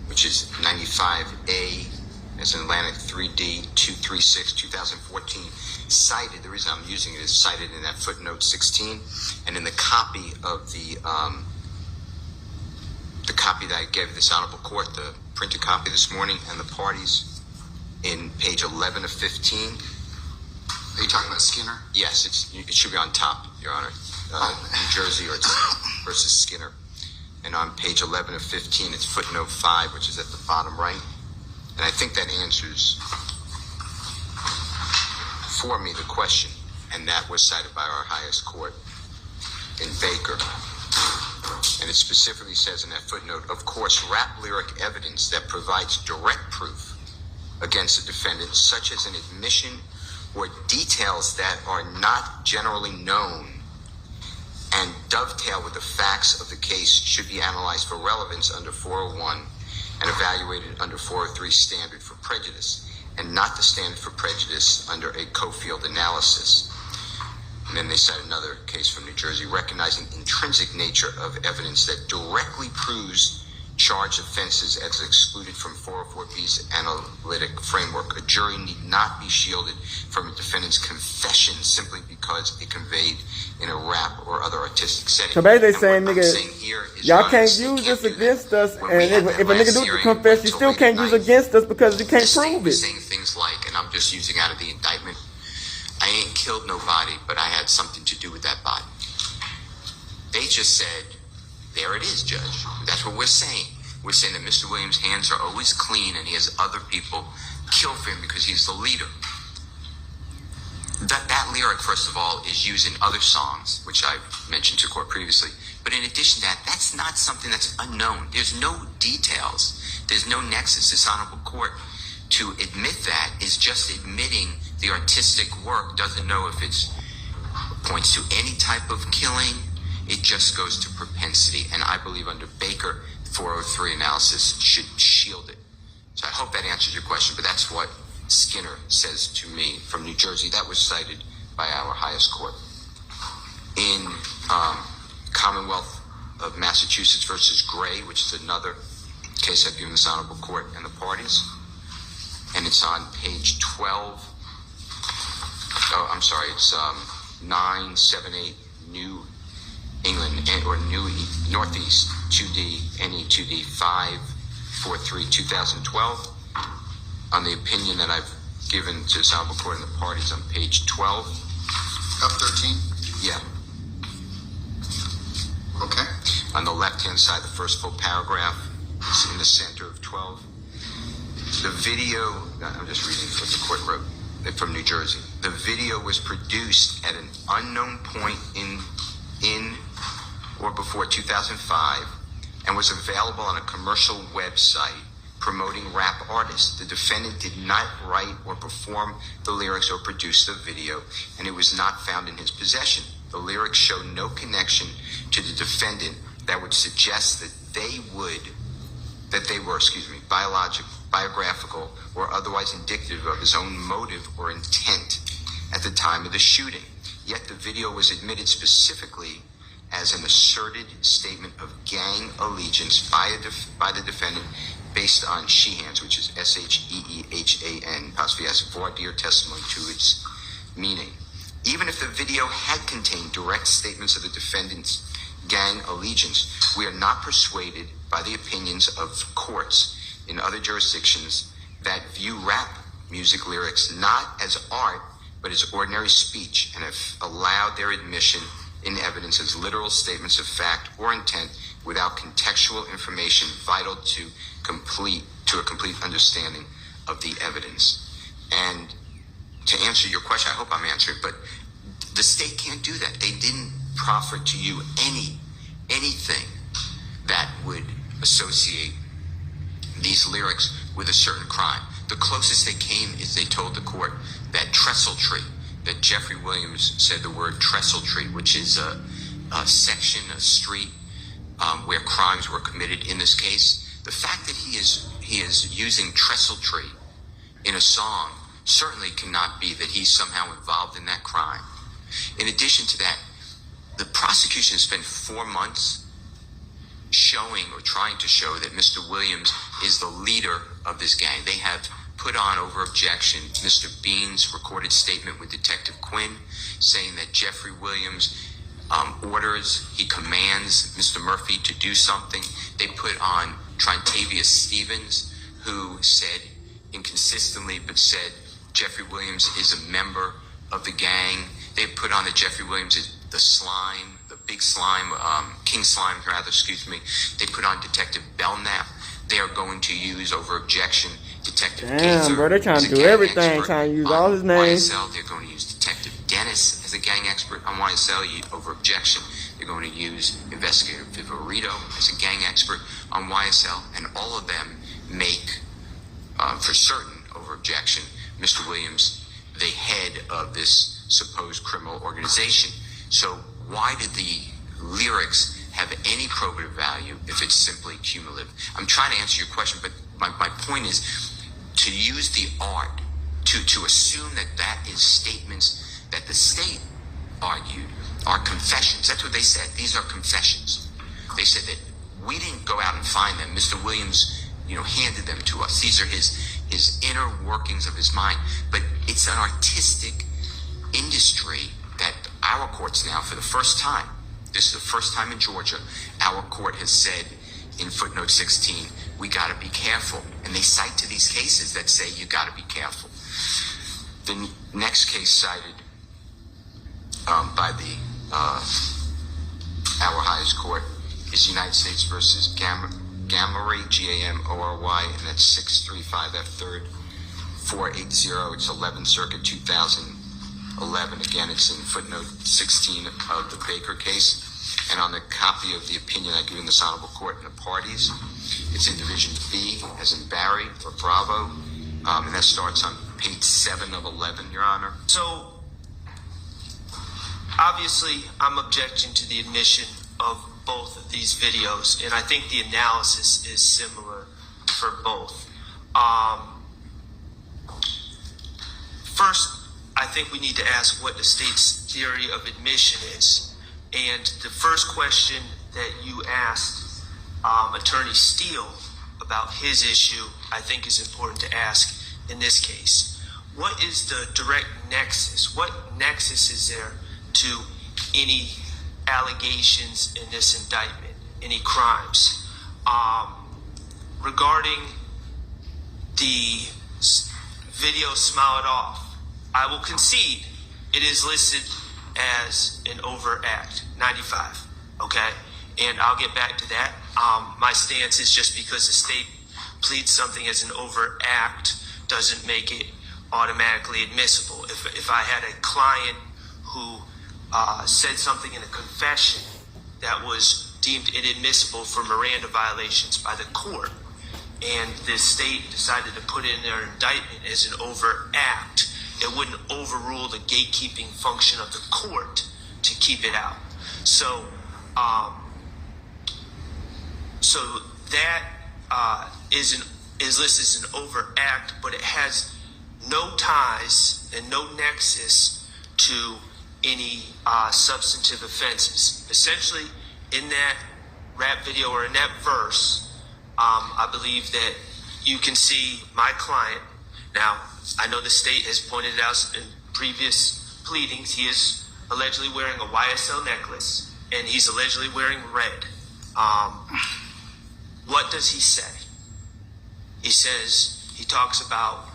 which is 95A as in Atlantic 3D 236 2014, cited, the reason I'm using it is cited in that footnote 16, and in the copy of the copy that I gave this honorable court, the printed copy this morning, and the parties in page 11 of 15. Are you talking about Skinner? Yes, it should be on top, Your Honor. New Jersey or versus Skinner. And on page 11 of 15, it's footnote 5, which is at the bottom right. And I think that answers for me the question, and that was cited by our highest court in Baker. And it specifically says in that footnote, of course, rap lyric evidence that provides direct proof against a defendant, such as an admission or details that are not generally known and dovetail with the facts of the case, should be analyzed for relevance under 401 and evaluated under 403 standard for prejudice, and not the standard for prejudice under a Cofield analysis. And then they cite another case from New Jersey, recognizing intrinsic nature of evidence that directly proves charged offenses as excluded from 404B's analytic framework. A jury need not be shielded from a defendant's confession simply because it conveyed in a rap or other artistic setting. So basically saying, nigga, y'all can't use this against us, and if a nigga do the confess, you still can't use against us because you can't prove it. Saying things like, and I'm just using out of the indictment, I ain't killed nobody, but I had something to do with that body. They just said, there it is, Judge. That's what we're saying. We're saying that Mr. Williams' hands are always clean and he has other people kill for him because he's the leader. That lyric, first of all, is used in other songs, which I've mentioned to court previously. But in addition to that, that's not something that's unknown. There's no details. There's no nexus. This honorable court, to admit that, is just admitting the artistic work, doesn't know if it points to any type of killing. It just goes to propensity. And I believe under Baker, 403 analysis should shield it. So I hope that answers your question, but that's what Skinner says to me from New Jersey. That was cited by our highest court. In Commonwealth of Massachusetts versus Gray, which is another case I've given this honorable court and the parties, and it's on page 12. Oh, I'm sorry, it's 978 New England or New Northeast 2D NE 2D 543 2012. On the opinion that I've given to this honorable court and the parties on page 12. Up 13? Yeah. Okay. On the left-hand side, the first full paragraph is in the center of 12. The video, I'm just reading what the court wrote from New Jersey. The video was produced at an unknown point in or before 2005 and was available on a commercial website promoting rap artists. The defendant did not write or perform the lyrics or produce the video, and it was not found in his possession. The lyrics show no connection to the defendant that would suggest that they were biological biographical, or otherwise indicative of his own motive or intent at the time of the shooting. Yet the video was admitted specifically as an asserted statement of gang allegiance by the defendant based on Sheehan's, which is S-H-E-E-H-A-N, possibly as voir dire testimony to its meaning. Even if the video had contained direct statements of the defendant's gang allegiance, we are not persuaded by the opinions of courts in other jurisdictions that view rap music lyrics not as art, but as ordinary speech, and have allowed their admission in evidence as literal statements of fact or intent without contextual information vital to a complete understanding of the evidence. And to answer your question, I hope I'm answering, but the state can't do that. They didn't proffer to you anything that would associate these lyrics with a certain crime. The closest they came is they told the court that trestle tree, that Jeffrey Williams said the word trestle tree, which is a section, a street where crimes were committed in this case. The fact that he is using trestle tree in a song certainly cannot be that he's somehow involved in that crime. In addition to that, the prosecution spent 4 months showing or trying to show that Mr. Williams is the leader of this gang. They have put on over objection Mr. Bean's recorded statement with Detective Quinn saying that Jeffrey Williams orders, he commands Mr. Murphy to do something. They put on Trintavious Stevens, who said inconsistently, but said Jeffrey Williams is a member of the gang. They put on that Jeffrey Williams is the slime, the big slime, King Slime, rather, excuse me. They put on Detective Belknap. They are going to use, over objection, Detective Gazer, bro, they're trying to do everything, trying to use all his names. YSL, they're going to use Detective Dennis as a gang expert on YSL, over objection. They're going to use Investigator Vivarito as a gang expert on YSL, and all of them make, for certain, over objection, Mr. Williams the head of this supposed criminal organization. So why did the lyrics have any probative value if it's simply cumulative? I'm trying to answer your question, but my point is to use the art, to assume that that is statements that the state argued are confessions. That's what they said. These are confessions. They said that we didn't go out and find them. Mr. Williams, handed them to us. These are his inner workings of his mind. But it's an artistic industry that our courts now, for the first time, this is the first time in Georgia, our court has said in footnote 16, we got to be careful. And they cite to these cases that say you got to be careful. The next case cited by our highest court is United States versus Gamory, G-A-M-O-R-Y, and that's 635 F3rd 480. It's 11th Circuit 2011. Again, it's in footnote 16 of the Baker case. And on the copy of the opinion I give in this honorable court and the parties, it's in Division B, as in Barry or Bravo, and that starts on page 7 of 11, Your Honor. So, obviously, I'm objecting to the admission of both of these videos, and I think the analysis is similar for both. First, I think we need to ask what the state's theory of admission is. And the first question that you asked Attorney Steele about his issue, I think is important to ask in this case. What is the direct nexus? What nexus is there to any allegations in this indictment, any crimes? Regarding the video Smile It Off, I will concede it is listed as an overt act, 95, okay? And I'll get back to that. My stance is just because the state pleads something as an overt act doesn't make it automatically admissible. If I had a client who said something in a confession that was deemed inadmissible for Miranda violations by the court, and the state decided to put in their indictment as an overt act, it wouldn't overrule the gatekeeping function of the court to keep it out. So that is an is listed as an overt act, but it has no ties and no nexus to any substantive offenses. Essentially, in that rap video or in that verse, I believe that you can see my client. Now, I know the state has pointed out in previous pleadings, he is allegedly wearing a YSL necklace, and he's allegedly wearing red. What does he say? He says, he talks about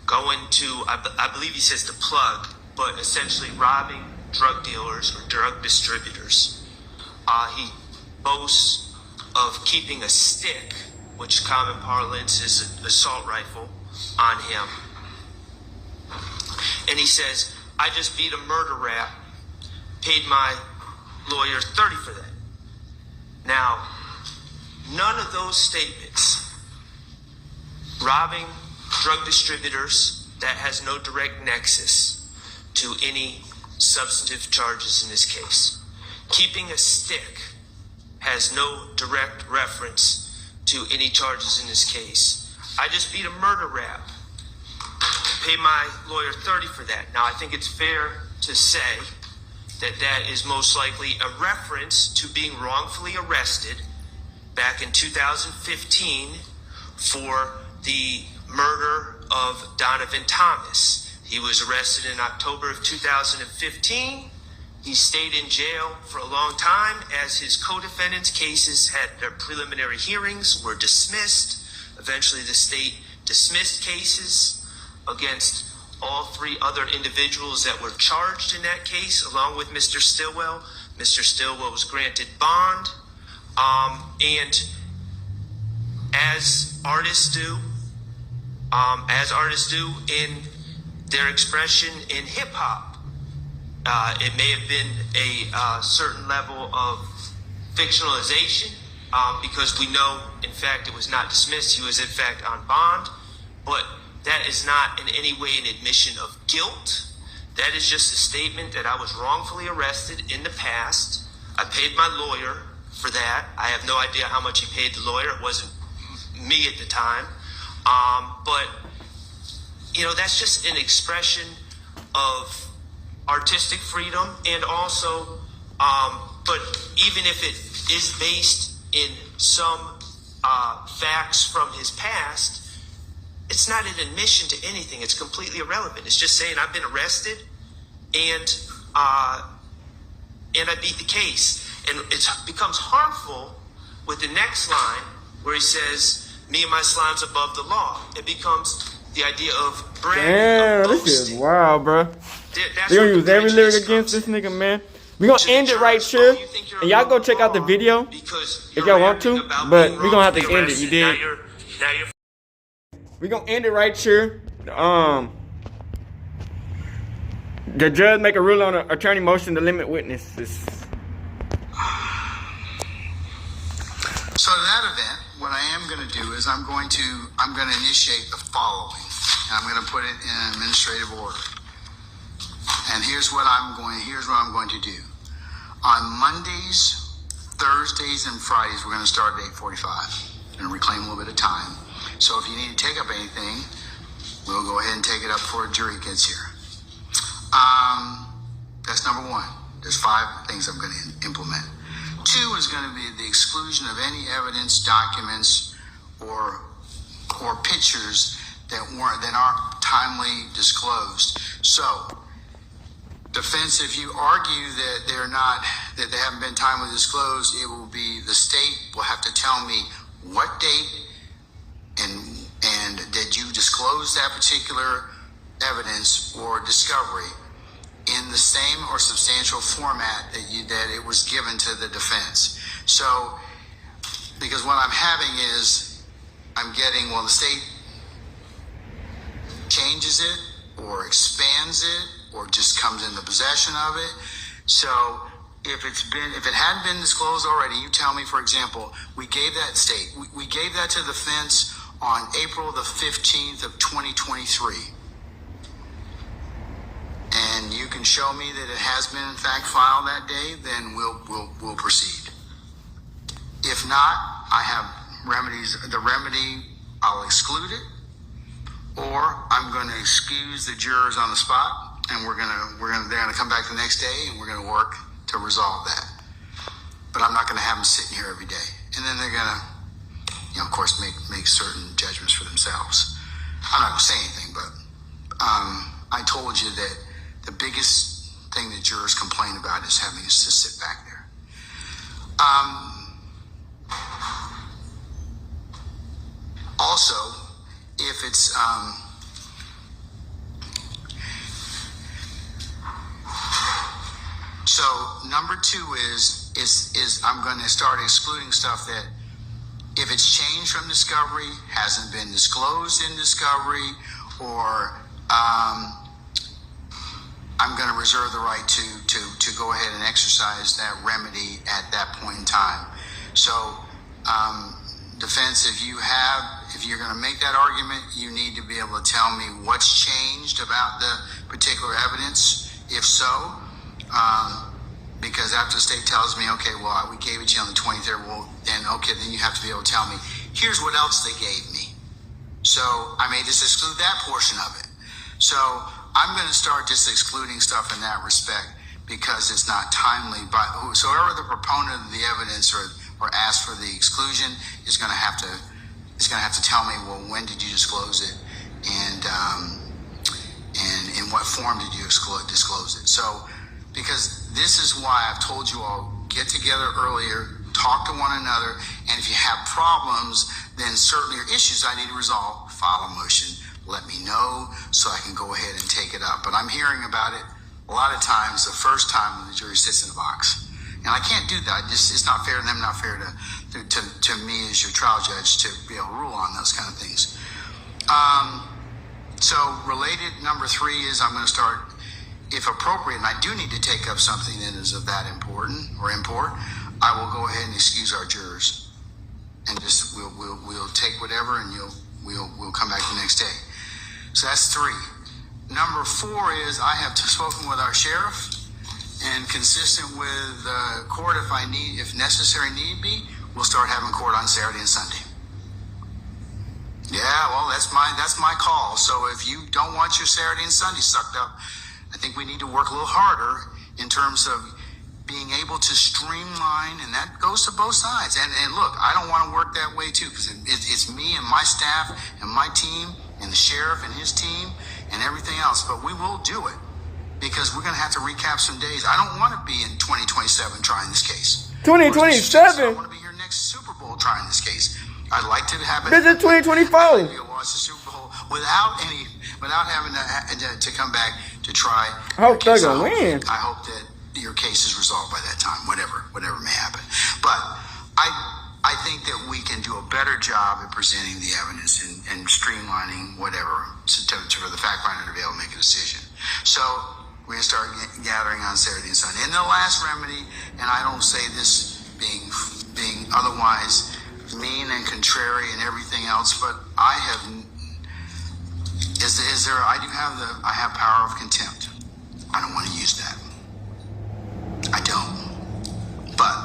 going to, I believe he says the plug, but essentially robbing drug dealers or drug distributors. He boasts of keeping a stick, which common parlance is an assault rifle, on him. And he says, I just beat a murder rap, paid my lawyer $30 for that. Now, none of those statements, robbing drug distributors, that has no direct nexus to any substantive charges in this case. Keeping a stick has no direct reference to any charges in this case. I just beat a murder rap, pay my lawyer $30 for that. Now, I think it's fair to say that that is most likely a reference to being wrongfully arrested back in 2015 for the murder of Donovan Thomas. He was arrested in October of 2015. He stayed in jail for a long time as his co-defendants' cases had their preliminary hearings, were dismissed. Eventually, the state dismissed cases against all three other individuals that were charged in that case, along with Mr. Stillwell. Mr. Stillwell was granted bond. And as artists do in their expression in hip hop, it may have been a certain level of fictionalization, because we know, in fact, it was not dismissed. He was, in fact, on bond. But that is not in any way an admission of guilt. That is just a statement that I was wrongfully arrested in the past. I paid my lawyer for that. I have no idea how much he paid the lawyer. It wasn't me at the time. But, you know, that's just an expression of artistic freedom, and also, but even if it is based in some facts from his past, it's not an admission to anything. It's completely irrelevant. It's just saying I've been arrested and I beat the case. And it becomes harmful with the next line where he says, me and my slime's above the law. It becomes the idea of bragging. Damn, this is wild, bro. They gonna use every lyric against this nigga, man. We gonna end it right here, and y'all go check out the video if y'all want to. But we gonna have to end it. You did. We gonna end it right here. The judge make a rule on an attorney motion to limit witnesses. So to that event, what I am going to do is I'm going to initiate the following. And I'm going to put it in administrative order. And here's what I'm going to do. On Mondays, Thursdays, and Fridays, we're going to start at 8:45 and reclaim a little bit of time. So if you need to take up anything, we'll go ahead and take it up before a jury gets here. That's number one. There's 5 things I'm going to implement. 2 is going to be the exclusion of any evidence, documents, or pictures that aren't timely disclosed. So, defense, if you argue that they haven't been timely disclosed, it will be the state will have to tell me what date and did you disclose that particular evidence or discovery in the same or substantial format that it was given to the defense. So, because what I'm having is, I'm getting, the state changes it or expands it or just comes into possession of it. So, if it hadn't been disclosed already, you tell me, for example, we gave that to the defense on April the 15th of 2023. And you can show me that it has been in fact filed that day, then we'll proceed. If not, I have remedies. The remedy I'll exclude it, or I'm going to excuse the jurors on the spot, and they're going to come back the next day, and we're going to work to resolve that. But I'm not going to have them sitting here every day. And then they're going to, of course, make certain judgments for themselves. I'm not going to say anything, but I told you that the biggest thing that jurors complain about is having us to sit back there. Also, if it's so number 2 is I'm going to start excluding stuff that if it's changed from discovery, hasn't been disclosed in discovery, or I'm going to reserve the right to go ahead and exercise that remedy at that point in time. So, defense, if you're going to make that argument, you need to be able to tell me what's changed about the particular evidence. If so, because after the state tells me, okay, well, we gave it to you on the 23rd, well, then you have to be able to tell me, here's what else they gave me. So I may just exclude that portion of it. So I'm going to start just excluding stuff in that respect because it's not timely. But whoever the proponent of the evidence or ask for the exclusion is going to have to tell me, well, when did you disclose it, and in what form did you disclose it? So, because this is why I've told you all, get together earlier, talk to one another, and if you have problems, then certainly or issues I need to resolve, file a motion, let me know so I can go ahead and take it up. But I'm hearing about it a lot of times the first time when the jury sits in the box. And I can't do that. It's not fair to them, not fair to me as your trial judge to be able to rule on those kind of things. So related, number 3 is I'm going to start, if appropriate, and I do need to take up something that is of that import, I will go ahead and excuse our jurors, and just we'll take whatever, and we'll come back the next day. So that's 3. Number 4 is I have spoken with our sheriff, and consistent with court, if necessary need be, we'll start having court on Saturday and Sunday. Yeah, well, that's my call. So if you don't want your Saturday and Sunday sucked up, I think we need to work a little harder in terms of being able to streamline, and that goes to both sides. And look, I don't want to work that way too, because it's me and my staff and my team and the sheriff and his team and everything else. But we will do it, because we're going to have to recap some days. I don't want to be in 2027 trying this case. 2027? I want to be here next Super Bowl trying this case. I'd like to have it. This is 2024. I'd like to watch the Super Bowl without having to come back to try. I hope Thugga wins. I hope that your case is resolved by that time, whatever may happen. But I think that we can do a better job at presenting the evidence and streamlining whatever for the fact finder to be able to make a decision. So we're going to start gathering on Saturday and Sunday. And the last remedy, and I don't say this being otherwise mean and contrary and everything else, but I have power of contempt. I don't want to use that. I don't. But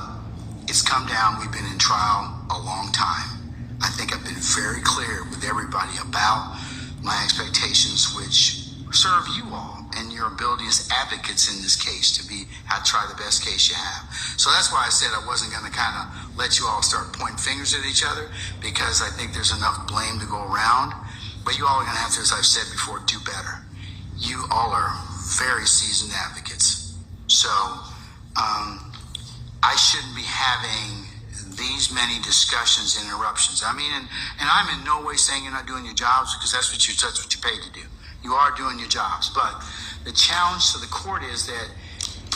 it's come down. We've been in trial a long time. I think I've been very clear with everybody about my expectations, which serve you all and your ability as advocates in this case to try the best case you have. So that's why I said I wasn't going to kind of let you all start pointing fingers at each other, because I think there's enough blame to go around. But you all are going to have to, as I've said before, do better. You all are very seasoned advocates. So I shouldn't be having these many discussions and interruptions. I mean, and I'm in no way saying you're not doing your jobs, because that's what you're paid to do. You are doing your jobs. But the challenge to the court is that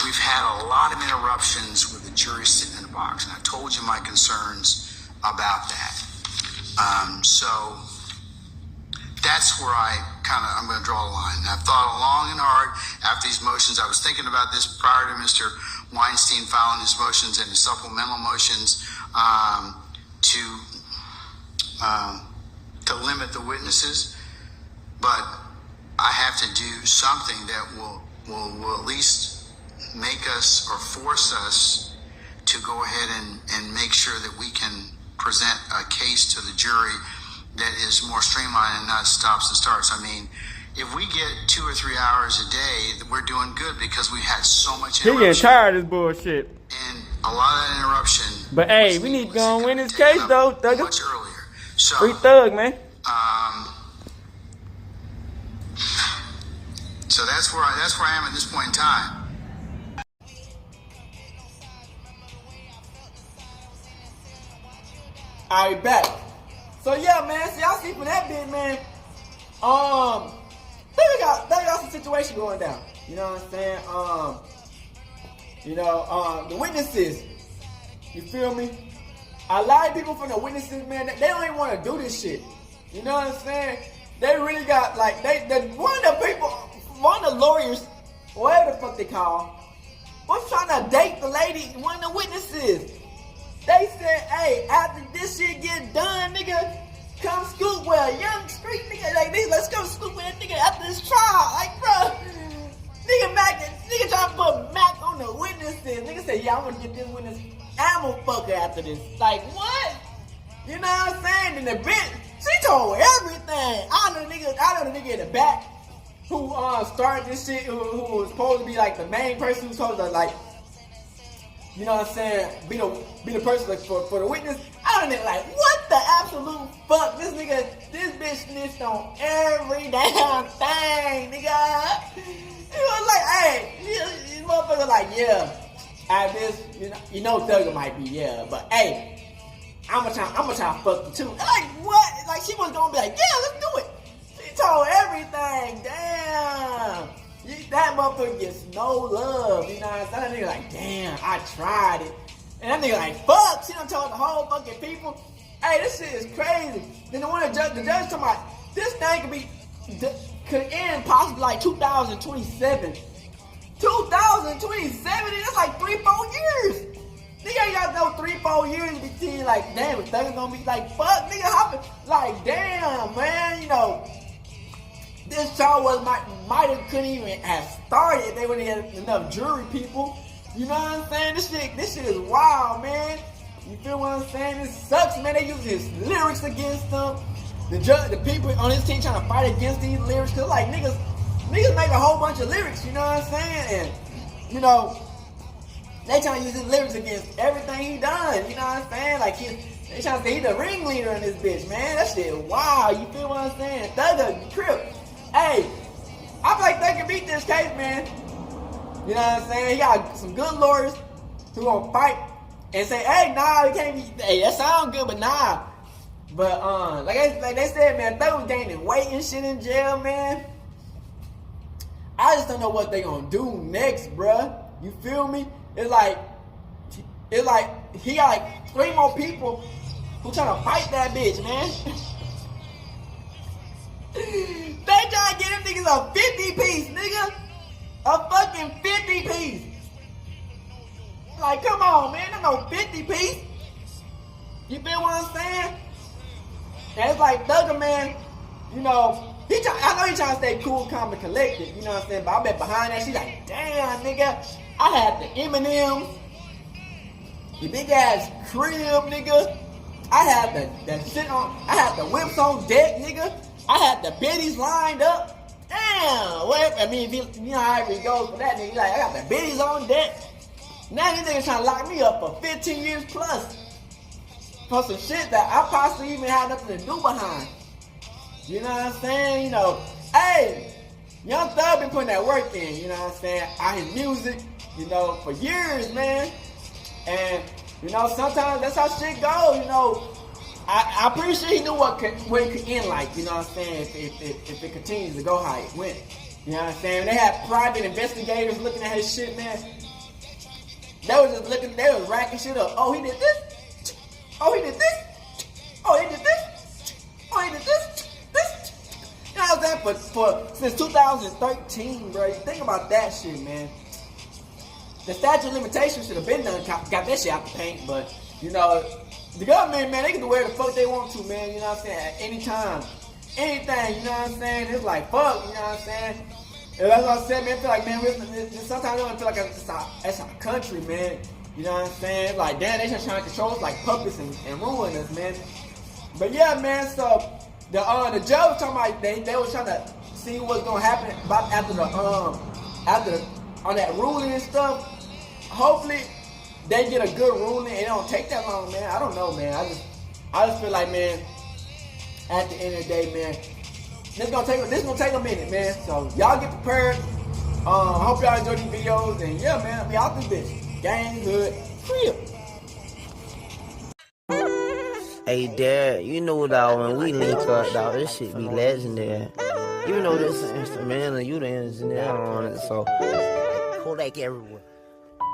we've had a lot of interruptions with the jury sitting in the box. And I told you my concerns about that. So that's where I'm going to draw the line. And I've thought long and hard after these motions. I was thinking about this prior to Mr. Weinstein filing his motions and his supplemental motions to limit the witnesses. But I have to do something that will at least make us or force us to go ahead and make sure that we can present a case to the jury that is more streamlined and not stops and starts. I mean, if we get 2 or 3 hours a day, we're doing good because we had so much He interruption. getting tired of this bullshit. And a lot of that interruption. But hey, we need to go and win this case though, Thugga. Much earlier. So, Free Thug, man. So that's where I am at this point in time. Alright, back. So yeah, man. See, y'all see for that bit, man. They got some situation going down. You know what I'm saying? The witnesses. You feel me? A lot of people from the witnesses, man, they don't even want to do this shit. You know what I'm saying? They really got like one of the lawyers, whatever the fuck they call, was trying to date the lady, one of the witnesses. They said, hey, after this shit get done, nigga, come scoop with a young street nigga like this. Let's go scoop with a nigga after this trial. Like, bro, nigga trying to put Mac on the witnesses. Nigga said, yeah, I'm gonna get this witness animal fucker after this. Like, what? You know what I'm saying? And the bitch, she told everything. I know the nigga in the back who started this shit, who was supposed to be like the main person who's supposed to like, you know what I'm saying, be the person like, for the witness. I don't know, like, what the absolute fuck? This bitch snitched on every damn thing, nigga. He was like, hey, this motherfucker like, yeah, at this, you know Thugga might be, yeah, but hey, I'm gonna try to fuck you too. Like, what? Like, she was gonna be like, yeah, let's do it. She told everything, damn. That motherfucker gets no love, you know what I'm saying? That nigga like, damn, I tried it. And that nigga like, fuck, she done told the whole fucking people. Hey, this shit is crazy. Then the judge talking about, this thing could end possibly like 2027. 2027, that's like 3-4 years. Nigga ain't got no 3-4 years to be seeing like, damn, if Thugga's gonna be like, fuck, nigga, hopping. Like, damn, man, you know. This trial might have couldn't even have started if they wouldn't have had enough jury people. You know what I'm saying? This shit is wild, man. You feel what I'm saying? This sucks, man. They use his lyrics against him. The people on his team trying to fight against these lyrics. Cause like niggas make a whole bunch of lyrics, you know what I'm saying? And you know, they trying to use his lyrics against everything he done. You know what I'm saying? Like they trying to say he's the ringleader in this bitch, man. That shit wild. You feel what I'm saying? Thugga, Crip. Hey, I feel like Thugga beat this case, man. You know what I'm saying? He got some good lawyers who gonna fight and say, hey, nah, it can't be. Hey, that sound good, but nah. But like they said, man, Thugga was gaining weight and shit in jail, man. I just don't know what they gonna do next, bruh. You feel me? It's like he got like 3 more people who trying to fight that bitch, man. They trying to get them niggas a 50 piece, nigga. A fucking 50 piece. Like, come on, man. There's no 50 piece. You feel what I'm saying? And it's like Thugga, man, you know, I know he trying to stay cool, calm, and collected, you know what I'm saying? But I bet behind that, she's like, damn, nigga, I had the M&M's, the big ass crib, nigga. I had the whips on deck, nigga. I had the biddies lined up. Damn, you know how it goes for that nigga. Like, I got the biddies on deck. Now these niggas trying to lock me up for 15 years plus for some shit that I possibly even had nothing to do behind. You know what I'm saying? You know, hey, Young Thug been putting that work in, you know what I'm saying? I hear music, you know, for years, man. And, you know, sometimes that's how shit goes, you know. I'm pretty sure he knew what it could end like, you know what I'm saying, if it continues to go how it went. You know what I'm saying? They had private investigators looking at his shit, man. They was racking shit up. Oh, he did this. Oh, he did this. Oh, he did this. Oh, he did this. You know what I'm saying? Since 2013, bro. Think about that shit, man. The statute of limitations should have been done, got that shit out the paint, but, you know, the government, man, they can do whatever the fuck they want to, man, you know what I'm saying, at any time. Anything, you know what I'm saying? It's like, fuck, you know what I'm saying? And that's what I said, man, I feel like, man, sometimes I don't feel like it's our country, man. You know what I'm saying? It's like, damn, they just trying to control us like puppets and ruin us, man. But yeah, man, so The judge was talking about they was trying to see what's gonna happen about after on that ruling and stuff. Hopefully they get a good ruling and it don't take that long, man. I don't know, man. I just feel like, man, at the end of the day, man, this gonna take a minute, man. So y'all get prepared. Hope y'all enjoy these videos, and yeah, man, we out this bitch. Gang, hood, free. Hey, Dad, you know, dog, when we link up, dog, this shit be legendary. You know this is instrumental, you the engineer on it, so Kodak everywhere.